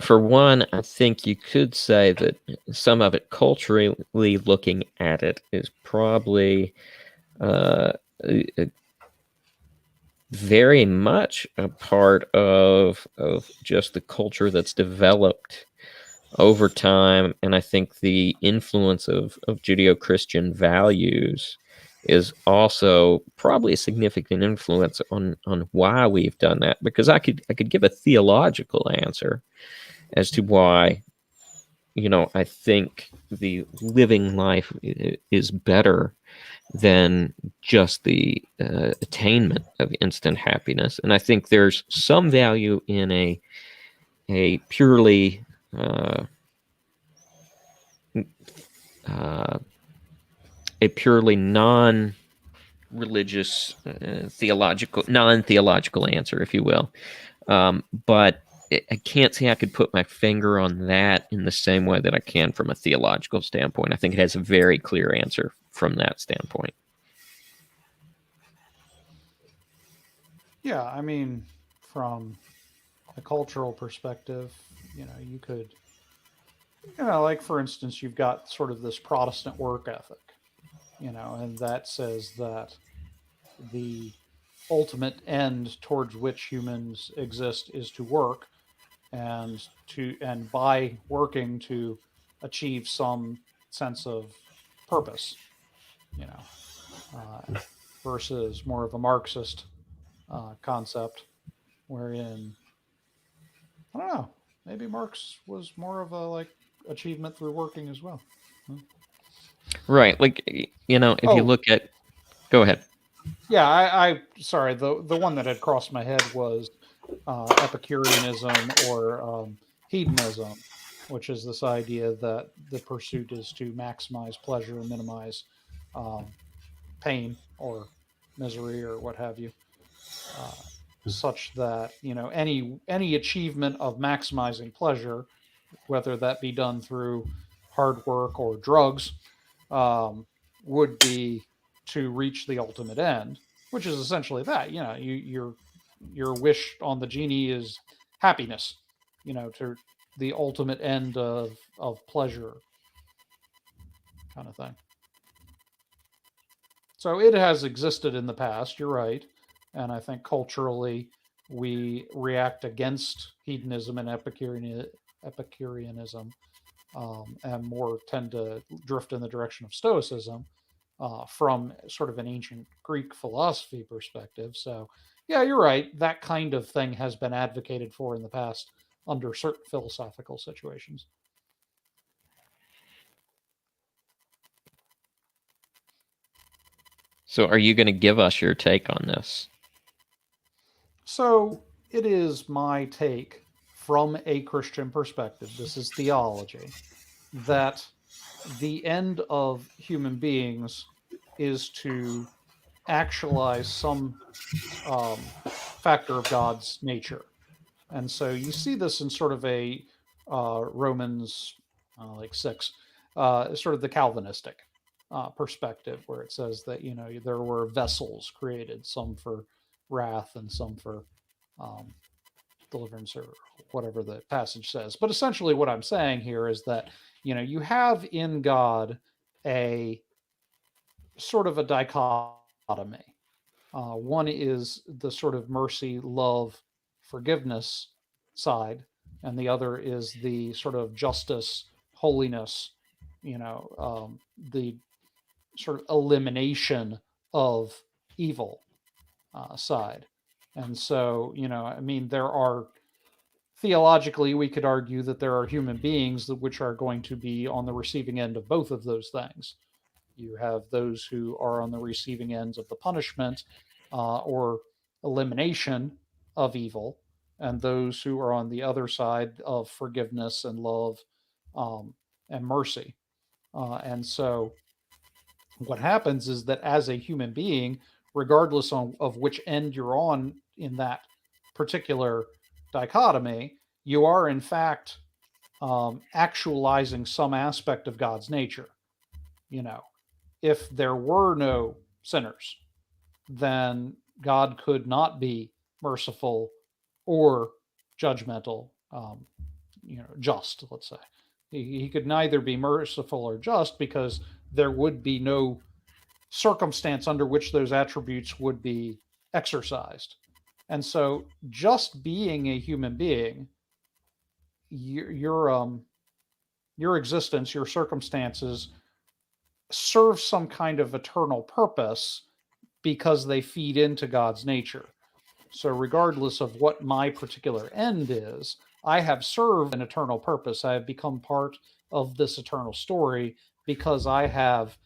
Speaker 3: For one, I think you could say that some of it, culturally looking at it, is probably uh, very much a part of just the culture that's developed over time. And I think the influence of Judeo-Christian values is also probably a significant influence on why we've done that. Because I could give a theological answer as to why, I think the living life is better than just the attainment of instant happiness. And I think there's some value in a purely uh, a purely non-religious, non-theological answer, if you will. But I can't say I could put my finger on that in the same way that I can from a theological standpoint. I think it has a very clear answer from that standpoint.
Speaker 2: Yeah, I mean, from a cultural perspective, you could, like for instance, you've got sort of this Protestant work ethic, and that says that the ultimate end towards which humans exist is to work, and by working to achieve some sense of purpose, you know, uh, versus more of a Marxist concept, wherein, I don't know, maybe Marx was more of a like achievement through working as well. Hmm.
Speaker 3: Right. Like, if you
Speaker 2: Oh,
Speaker 3: look at, go ahead.
Speaker 2: yeah, I sorry, the one that had crossed my head was Epicureanism, or hedonism, which is this idea that the pursuit is to maximize pleasure and minimize um, pain or misery or what have you, uh, such that any achievement of maximizing pleasure, whether that be done through hard work or drugs, um, would be to reach the ultimate end, which is essentially that. Your wish on the genie is happiness. To the ultimate end of pleasure, kind of thing. So it has existed in the past. You're right, and I think culturally we react against hedonism and Epicureanism, and more tend to drift in the direction of Stoicism, from sort of an ancient Greek philosophy perspective. So, yeah, you're right. That kind of thing has been advocated for in the past under certain philosophical situations.
Speaker 3: So are you going to give us your take on this?
Speaker 2: So, it is my take from a Christian perspective. This is theology, that the end of human beings is to actualize some factor of God's nature. And so you see this in sort of a Romans like 6, sort of the Calvinistic perspective, where it says that, there were vessels created, some for wrath and some for um, deliverance, or whatever the passage says. But essentially, what I'm saying here is that, you have in God a sort of a dichotomy. One is the sort of mercy, love, forgiveness side, and the other is the sort of justice, holiness, the sort of elimination of evil side. And so, I mean, there are, theologically, we could argue that there are human beings which are going to be on the receiving end of both of those things. You have those who are on the receiving ends of the punishment, or elimination of evil, and those who are on the other side of forgiveness and love, and mercy. And so what happens is that as a human being, regardless of which end you're on in that particular dichotomy, you are in fact actualizing some aspect of God's nature. You know, if there were no sinners, then God could not be merciful or judgmental, just, let's say. He could neither be merciful or just because there would be no circumstance under which those attributes would be exercised. And so just being a human being, your existence, your circumstances serve some kind of eternal purpose because they feed into God's nature. So, regardless of what my particular end is, I have served an eternal purpose. I have become part of this eternal story because I have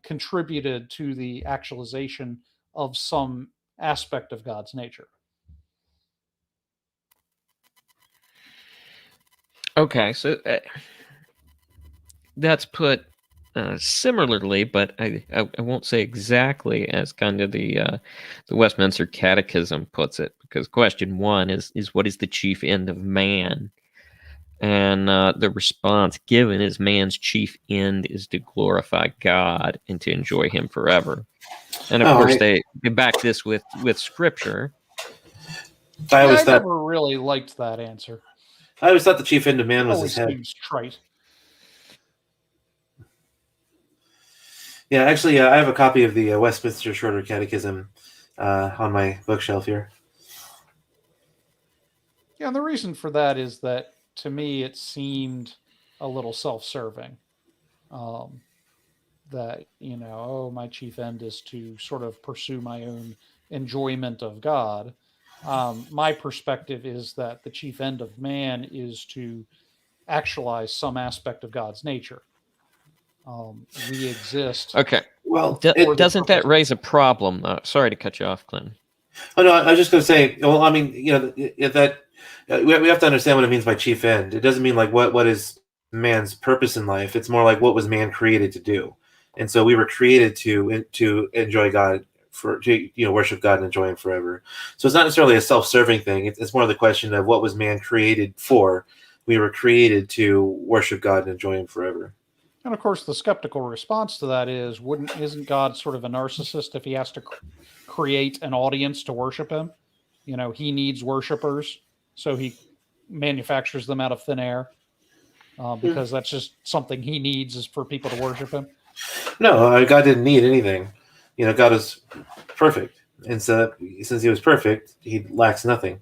Speaker 2: contributed to the actualization of some aspect of God's nature.
Speaker 3: Okay, so that's put similarly, but I won't say exactly as kind of the Westminster Catechism puts it, because question 1 is what is the chief end of man? And the response given is man's chief end is to glorify God and to enjoy Him forever. And of course, they back this with Scripture.
Speaker 4: I
Speaker 2: never really liked that answer.
Speaker 4: I always thought the chief end of man was his head.
Speaker 2: Seems trite.
Speaker 4: Yeah, actually, I have a copy of the Westminster Shorter Catechism on my bookshelf here.
Speaker 2: Yeah, and the reason for that is that to me it seemed a little self-serving. That, my chief end is to sort of pursue my own enjoyment of God. My perspective is that the chief end of man is to actualize some aspect of God's nature. We exist.
Speaker 3: Okay.
Speaker 4: Well,
Speaker 3: doesn't that raise a problem? Sorry to cut you off, Glenn.
Speaker 4: Oh no, I was just going to say. Well, I mean, that we have to understand what it means by chief end. It doesn't mean like what is man's purpose in life. It's more like what was man created to do, and so we were created to enjoy God, to worship God and enjoy Him forever. So it's not necessarily a self-serving thing. It's more the question of what was man created for. We were created to worship God and enjoy Him forever.
Speaker 2: And of course, the skeptical response to that is, isn't God sort of a narcissist if He has to create an audience to worship Him? He needs worshipers, so He manufactures them out of thin air because that's just something He needs, is for people to worship Him.
Speaker 4: No, God didn't need anything. God is perfect, and so since He was perfect, He lacks nothing.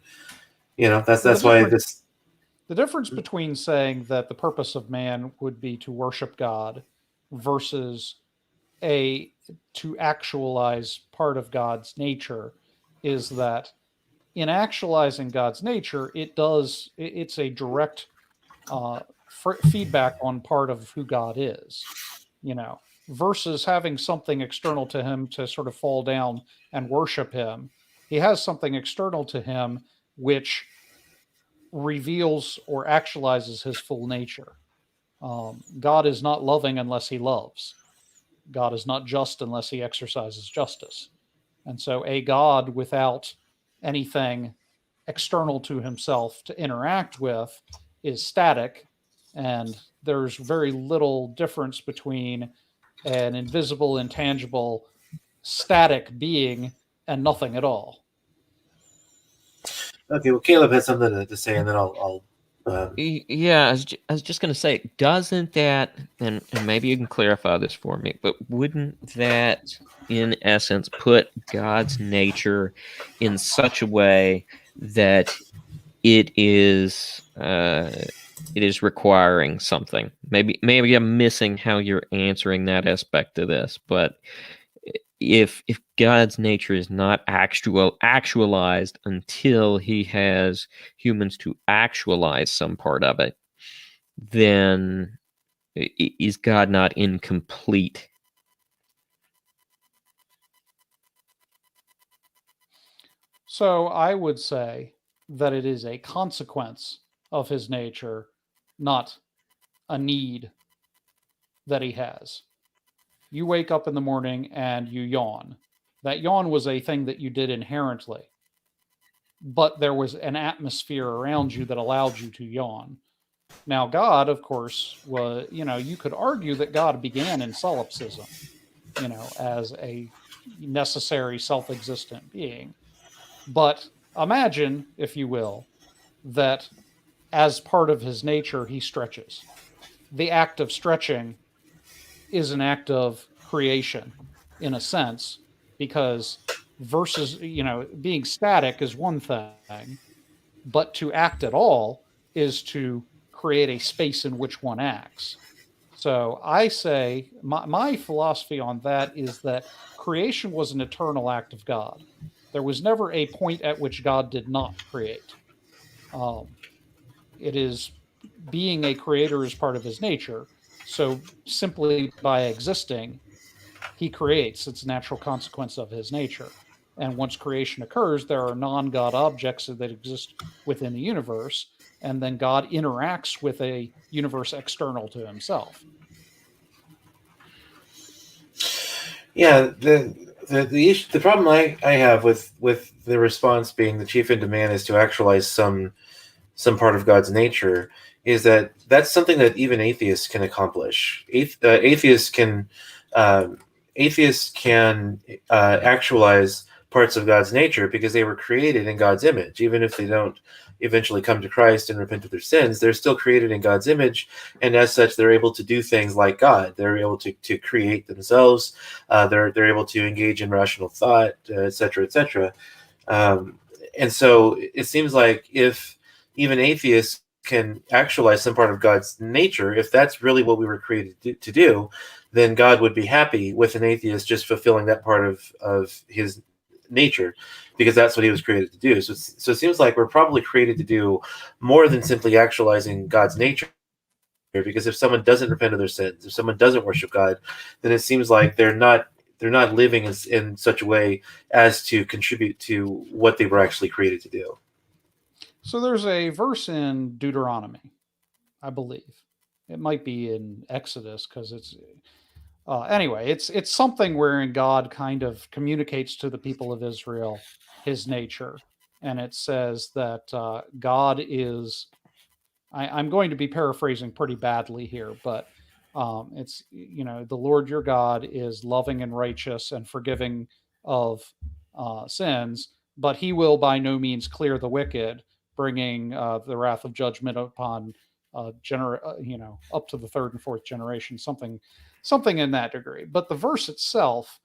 Speaker 4: That's why this.
Speaker 2: The difference between saying that the purpose of man would be to worship God versus to actualize part of God's nature is that in actualizing God's nature, it's a direct feedback on part of who God is, versus having something external to Him to sort of fall down and worship Him. He has something external to Him which reveals or actualizes His full nature. God is not loving unless He loves. God is not just unless He exercises justice. And so a God without anything external to Himself to interact with is static, and there's very little difference between an invisible, intangible, static being and nothing at all.
Speaker 4: Okay, well, Caleb has something to say, and then I'll
Speaker 3: Yeah, I was just going to say, doesn't that, and maybe you can clarify this for me, but wouldn't that, in essence, put God's nature in such a way that it is requiring something? Maybe I'm missing how you're answering that aspect of this, but if God's nature is not actualized until He has humans to actualize some part of it, then is God not incomplete?
Speaker 2: So I would say that it is a consequence of His nature, not a need that he has. You wake up in the morning and you yawn. That yawn was a thing that you did inherently, but there was an atmosphere around you that allowed you to yawn. Now, God, of course, was, you could argue that God began in solipsism, as a necessary self existent being. But imagine, if you will, that as part of his nature, he stretches. The act of stretching is an act of creation in a sense, because versus, being static is one thing, but to act at all is to create a space in which one acts. So I say my philosophy on that is that creation was an eternal act of God. There was never a point at which God did not create. Um, it is being a creator is part of his nature. So simply by existing, he creates. It's a natural consequence of his nature. And once creation occurs, there are non God objects that exist within the universe. And then God interacts with a universe external to himself.
Speaker 4: Yeah, the problem I have with the response being the chief end of man is to actualize some part of God's nature is that that's something that even atheists can accomplish. Uh, atheists can actualize parts of God's nature because they were created in God's image. Even if they don't eventually come to Christ and repent of their sins, they're still created in God's image, and as such, they're able to do things like God. They're able to create themselves. They're able to engage in rational thought, etc., etc. And so it seems like if even atheists can actualize some part of God's nature, if that's really what we were created to do, then God would be happy with an atheist just fulfilling that part of his nature, because that's what he was created to do. So it seems like we're probably created to do more than simply actualizing God's nature. Because if someone doesn't repent of their sins, if someone doesn't worship God, then it seems like they're not living in such a way as to contribute to what they were actually created to do.
Speaker 2: So there's a verse in Deuteronomy, I believe. It might be in Exodus because it's anyway. It's something wherein God kind of communicates to the people of Israel his nature, and it says that God is. I'm going to be paraphrasing pretty badly here, but it's the Lord your God is loving and righteous and forgiving of sins, but He will by no means clear the wicked, bringing the wrath of judgment upon up to the third and fourth generation, something in that degree. But the verse itself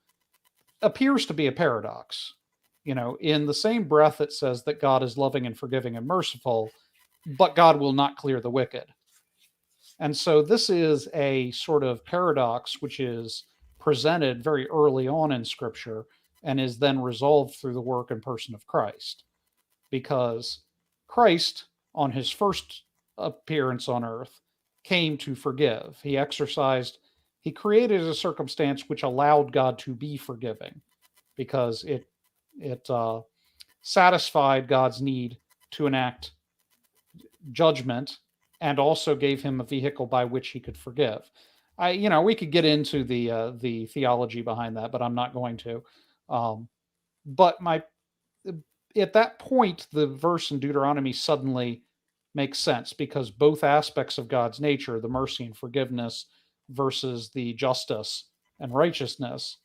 Speaker 2: appears to be a paradox. In the same breath, it says that God is loving and forgiving and merciful, but God will not clear the wicked. And so this is a sort of paradox which is presented very early on in Scripture and is then resolved through the work and person of Christ. Because Christ, on his first appearance on earth, came to forgive. He created a circumstance which allowed God to be forgiving, because it satisfied God's need to enact judgment and also gave him a vehicle by which he could forgive. We could get into the theology behind that, but I'm not going to. But at that point, the verse in Deuteronomy suddenly makes sense, because both aspects of God's nature, the mercy and forgiveness versus the justice and righteousness.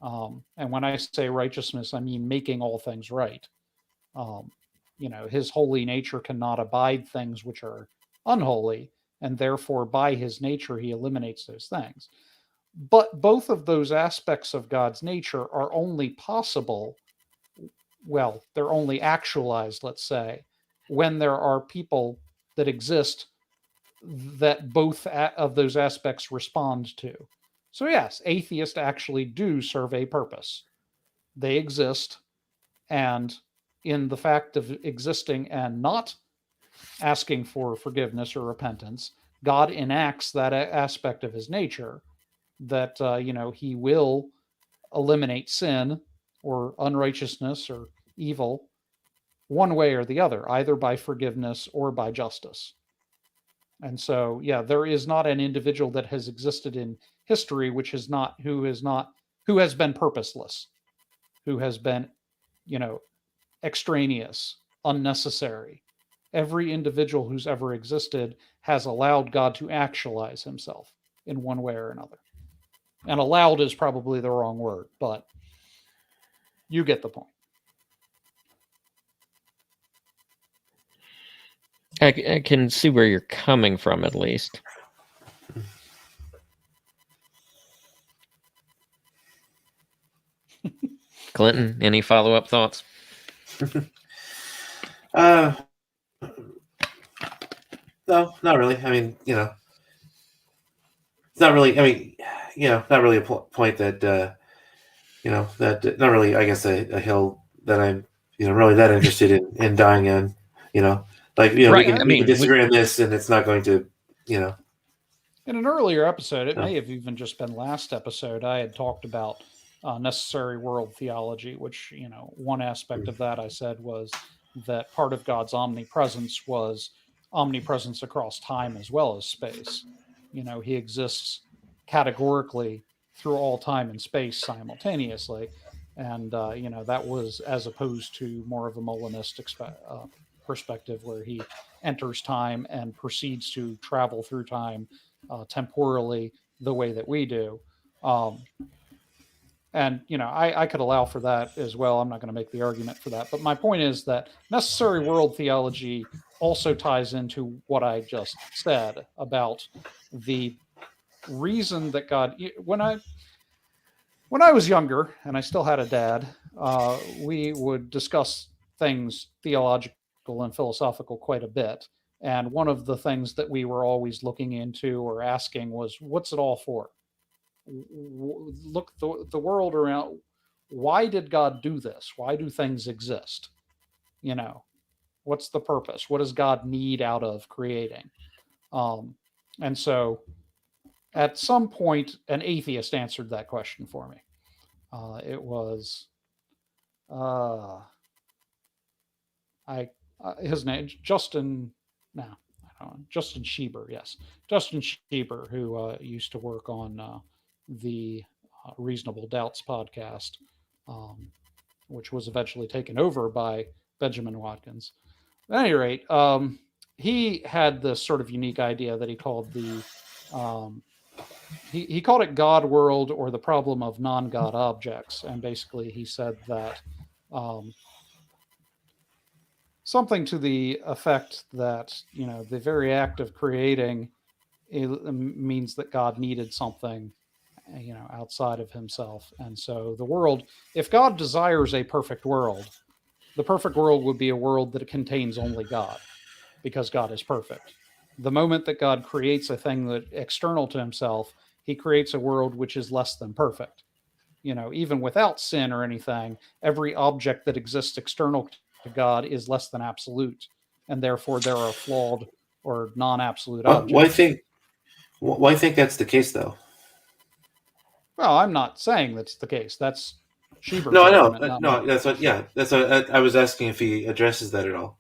Speaker 2: And when I say righteousness, I mean making all things right. Um, his holy nature cannot abide things which are unholy, and therefore, by his nature, he eliminates those things. But both of those aspects of God's nature are only possible, well, they're only actualized, let's say, when there are people that exist that both of those aspects respond to. So, yes, atheists actually do serve a purpose. They exist, and in the fact of existing and not asking for forgiveness or repentance, God enacts that aspect of his nature, that he will eliminate sin or unrighteousness or evil one way or the other, either by forgiveness or by justice. And so, yeah, there is not an individual that has existed in history who has been purposeless, who has been, you know, extraneous, unnecessary. Every individual who's ever existed has allowed God to actualize himself in one way or another. And allowed is probably the wrong word, but you get the point.
Speaker 3: I can see where you're coming from, at least. Clinton, any follow-up thoughts?
Speaker 4: No, not really. I mean, it's not really. I mean, not really a point that that not really. I guess a hill that I'm really that interested in dying in. Like
Speaker 3: Right. I
Speaker 4: we
Speaker 3: mean,
Speaker 4: can disagree on this, and it's not going to you know.
Speaker 2: In an earlier episode, it
Speaker 4: Oh.
Speaker 2: may have even just been last episode, I had talked about necessary world theology, which, one aspect of that I said was that part of God's omnipresence was omnipresence across time as well as space. He exists categorically through all time and space simultaneously. And, that was as opposed to more of a Molinistic perspective where he enters time and proceeds to travel through time temporally the way that we do. And I could allow for that as well. I'm not going to make the argument for that, but my point is that necessary world theology also ties into what I just said about the reason that God. When I was younger and I still had a dad, we would discuss things theological and philosophical quite a bit. And one of the things that we were always looking into or asking was, what's it all for? Look, the world around. Why did God do this? Why do things exist? What's the purpose? What does God need out of creating? Um, and so at some point, an atheist answered that question for me. It was uh, I his name Justin. No, I don't know, Justin Schieber. Yes, Justin Schieber, who used to work on the Reasonable Doubts podcast, um, which was eventually taken over by Benjamin Watkins. At any rate, he had this sort of unique idea that he called um, he called it God world or the problem of non-God objects, and basically he said that um, something to the effect that the very act of creating means that God needed something outside of himself, and so the world, if God desires a perfect world, the perfect world would be a world that contains only God, because God is perfect. The moment that God creates a thing that external to himself, he creates a world which is less than perfect. Even without sin or anything, every object that exists external to God is less than absolute, and therefore there are flawed or non-absolute
Speaker 4: Why
Speaker 2: objects.
Speaker 4: think why think that's the case though?
Speaker 2: Well, I'm not saying that's the case. That's Schieber's
Speaker 4: No, I know.
Speaker 2: argument, not
Speaker 4: No,
Speaker 2: mine.
Speaker 4: that's what. Yeah, that's what I was asking if he addresses that at all.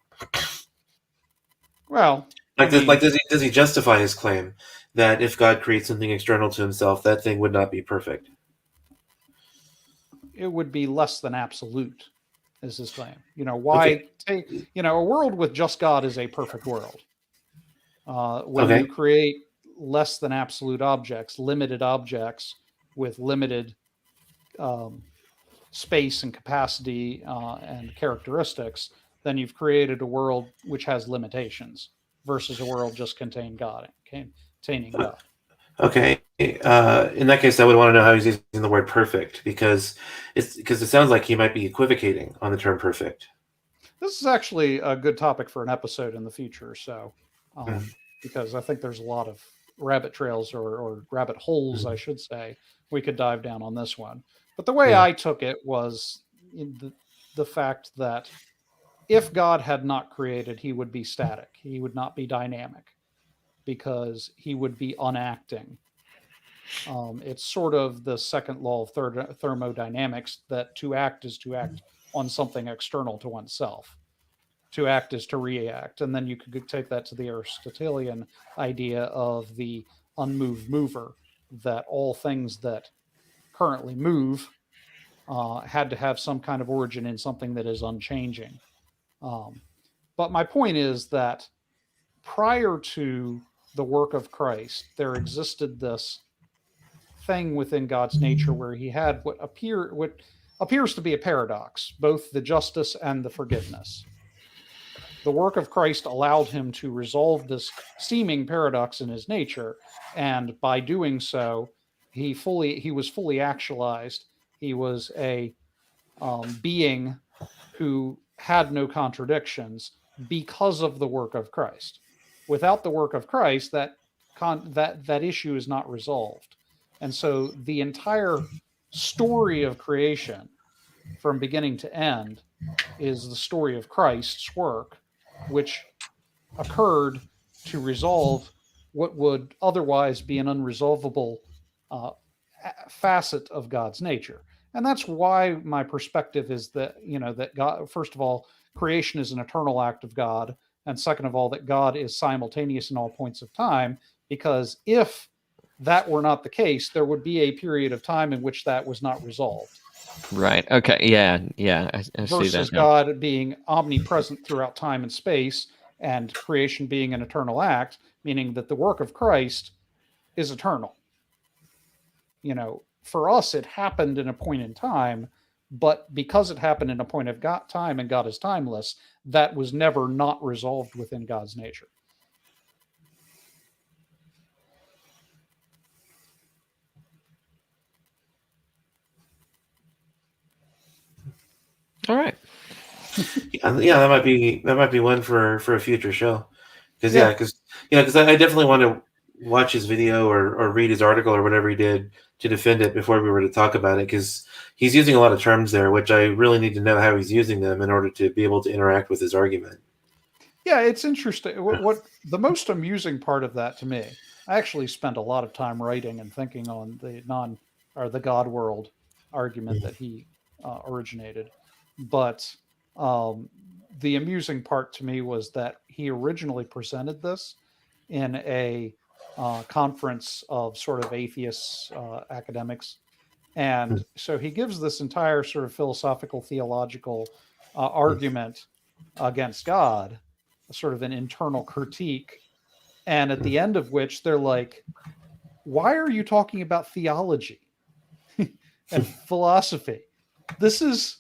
Speaker 2: Well, I
Speaker 4: Like,
Speaker 2: mean,
Speaker 4: does he justify his claim that if God creates something external to himself, that thing would not be perfect?
Speaker 2: it would be less than absolute, is his claim.
Speaker 4: Okay.
Speaker 2: Why take, a world with just God is a perfect world. When you
Speaker 4: Okay.
Speaker 2: create less than absolute objects, limited objects with limited um, space and capacity and characteristics, then you've created a world which has limitations versus a world just containing God.
Speaker 4: Okay. In that case, I would want to know how he's using the word perfect because it sounds like he might be equivocating on the term perfect.
Speaker 2: This is actually a good topic for an episode in the future. So,
Speaker 4: Mm.
Speaker 2: because I think there's a lot of rabbit trails or rabbit holes, I
Speaker 4: Mm.
Speaker 2: should say, we could dive down on this one. But the way
Speaker 4: Yeah.
Speaker 2: I took it was in the fact that if God had not created, he would be static. He would not be dynamic because he would be unacting. It's sort of the second law of thermodynamics that to act is to act on something external to oneself. to act is to react. And then you could take that to the Aristotelian idea of the unmoved mover, that all things that currently move had to have some kind of origin in something that is unchanging. But my point is that prior to the work of Christ, there existed this thing within God's nature where he had what appears to be a paradox, both the justice and the forgiveness. The work of Christ allowed him to resolve this seeming paradox in his nature, and by doing so, he was fully actualized. He was a being who had no contradictions because of the work of Christ. Without the work of Christ, that issue is not resolved. And so the entire story of creation from beginning to end is the story of Christ's work, which occurred to resolve what would otherwise be an unresolvable facet of God's nature. And that's why my perspective is that, that God, first of all, creation is an eternal act of God. And second of all, that God is simultaneous in all points of time, because if that were not the case, there would be a period of time in which that was not resolved.
Speaker 3: Right. Okay. Yeah. I see that.
Speaker 2: Versus God being omnipresent throughout time and space, and creation being an eternal act, meaning that the work of Christ is eternal. For us, it happened in a point in time, but because it happened in a point of time and God is timeless, that was never not resolved within God's nature.
Speaker 3: All right.
Speaker 4: Yeah, that might be one for a future show. Because I definitely want to watch his video or read his article or whatever he did to defend it before we were to talk about it, because he's using a lot of terms there, which I really need to know how he's using them in order to be able to interact with his argument.
Speaker 2: Yeah, it's interesting. What the most amusing part of that to me, I actually spent a lot of time writing and thinking on the God world argument that he originated. But the amusing part to me was that he originally presented this in a conference of sort of atheists, academics. And so he gives this entire sort of philosophical, theological argument against God, sort of an internal critique. And at the end of which they're like, why are you talking about theology and philosophy? This is,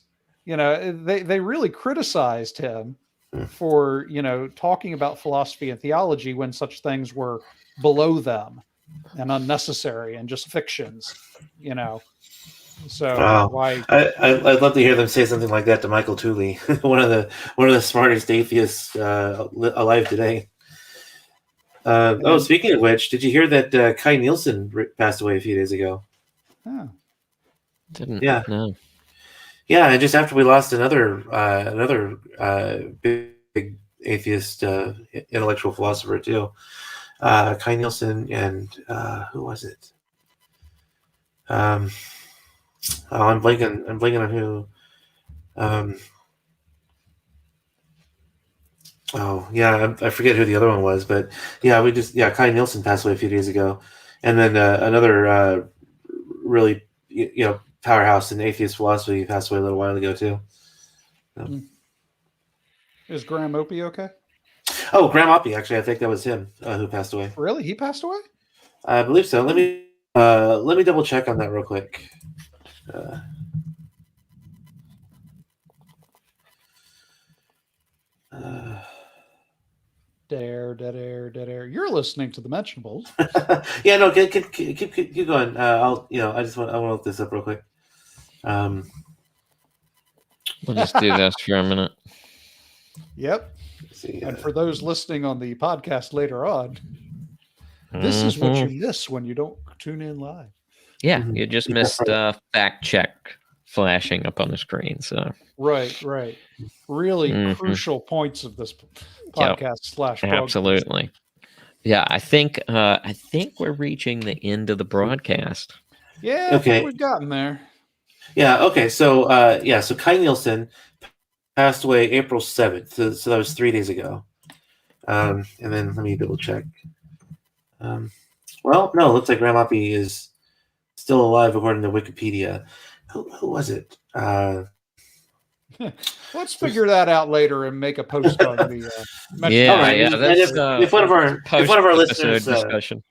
Speaker 2: they really criticized him for, talking about philosophy and theology when such things were below them and unnecessary and just fictions, So
Speaker 4: wow.
Speaker 2: why?
Speaker 4: I'd love to hear them say something like that to Michael Tooley, one of the smartest atheists alive today. Speaking of which, did you hear that Kai Nielsen passed away a few days ago?
Speaker 2: Oh.
Speaker 3: Didn't.
Speaker 4: Yeah.
Speaker 3: No.
Speaker 4: Yeah, and just after we lost another big atheist intellectual philosopher too, Kai Nielsen, and who was it? I'm blanking on who. I forget who the other one was, but Kai Nielsen passed away a few days ago, and then another really powerhouse in atheist philosophy passed away a little while ago too.
Speaker 2: Is Graham Opie okay?
Speaker 4: Oh, Graham Opie, actually, I think that was him who passed away.
Speaker 2: Really? He passed away?
Speaker 4: I believe so. Let me double check on that real quick.
Speaker 2: Dead air. You're listening to the Mentionables.
Speaker 4: Yeah, no, keep going. I want to look this up real quick.
Speaker 3: We'll just do this for a minute.
Speaker 2: Yep. And for those listening on the podcast later on, this is what you miss when you don't tune in live.
Speaker 3: Yeah, you just missed fact check flashing up on the screen. So
Speaker 2: right. Really crucial points of this podcast / broadcast.
Speaker 3: Absolutely. Yeah, I think we're reaching the end of the broadcast.
Speaker 2: Yeah, I think we've gotten there.
Speaker 4: Yeah. Okay. So so Kai Nielsen passed away April 7th. So that was 3 days ago. And then let me double check. Well, no, it looks like Grandma P is still alive according to Wikipedia. Who was it?
Speaker 2: Let's figure that out later and make a post on the
Speaker 3: Yeah,
Speaker 4: All right.
Speaker 3: yeah,
Speaker 4: And
Speaker 3: that's
Speaker 4: if one of our listeners,
Speaker 3: discussion.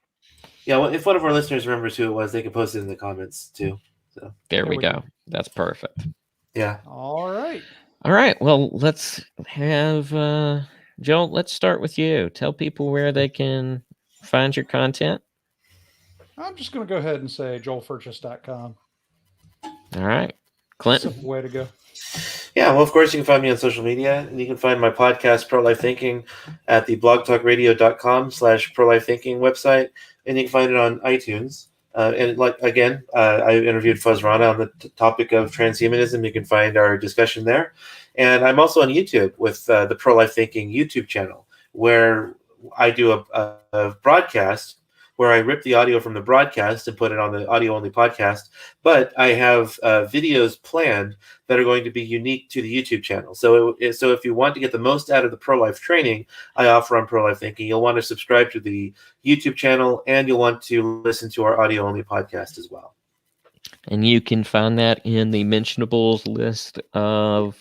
Speaker 4: well, if one of our listeners remembers who it was, they can post it in the comments too. So
Speaker 3: There we go. That's perfect.
Speaker 4: yeah.
Speaker 2: All right.
Speaker 3: All right. Well, let's have Joel. Let's start with you. Tell people where they can find your content.
Speaker 2: I'm just going to go ahead and say joelfurchess.com.
Speaker 3: All right, Clinton.
Speaker 2: Simple way to go.
Speaker 4: Yeah, well, of course, you can find me on social media, and you can find my podcast, Pro-Life Thinking, at the blogtalkradio.com/pro-life thinking website, and you can find it on iTunes. And I interviewed Fuzz Rana on the topic of transhumanism. You can find our discussion there. And I'm also on YouTube with the Pro-Life Thinking YouTube channel, where I do a broadcast where I rip the audio from the broadcast and put it on the audio-only podcast. But I have videos planned that are going to be unique to the YouTube channel. So if you want to get the most out of the pro-life training I offer on Pro-Life Thinking, you'll want to subscribe to the YouTube channel, and you'll want to listen to our audio-only podcast as well.
Speaker 3: And you can find that in the Mentionables list of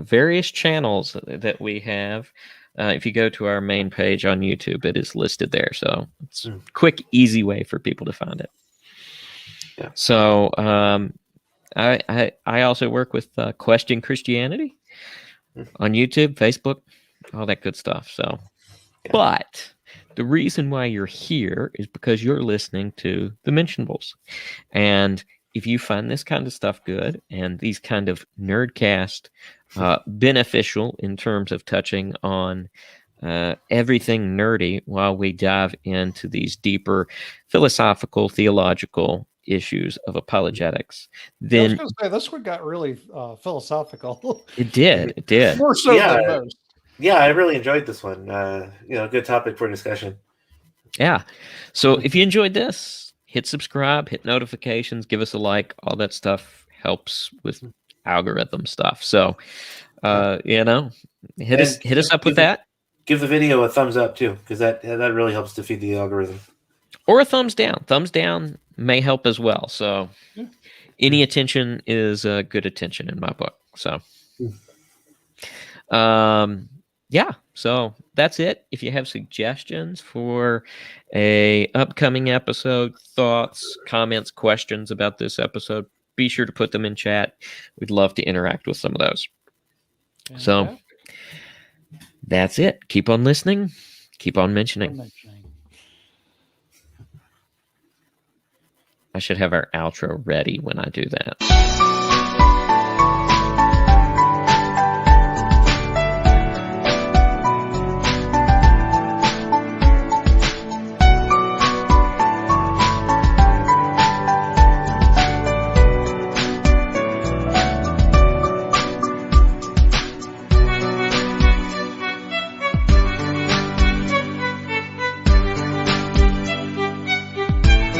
Speaker 3: various channels that we have. If you go to our main page on YouTube, it is listed there. So it's a quick, easy way for people to find it.
Speaker 4: Yeah.
Speaker 3: So I also work with Question Christianity on YouTube, Facebook, all that good stuff. So, but the reason why you're here is because you're listening to the Mentionables. And if you find this kind of stuff good and these kind of nerdcast beneficial in terms of touching on everything nerdy while we dive into these deeper philosophical, theological issues of apologetics, then
Speaker 2: I was going to say this one got really philosophical.
Speaker 3: It did.
Speaker 2: More so than most.
Speaker 4: Yeah, I really enjoyed this one. Good topic for discussion.
Speaker 3: Yeah. So if you enjoyed this, hit subscribe, hit notifications, give us a like. All that stuff helps with algorithm stuff. So, hit us up with that.
Speaker 4: Give the video a thumbs up too, because that really helps to feed the algorithm.
Speaker 3: Or a thumbs down. Thumbs down may help as well. So, any attention is good attention in my book. So, so that's it. If you have suggestions for a upcoming episode, thoughts, comments, questions about this episode, be sure to put them in chat. We'd love to interact with some of those. So that's it. Keep on listening. Keep on mentioning. I should have our outro ready when I do that.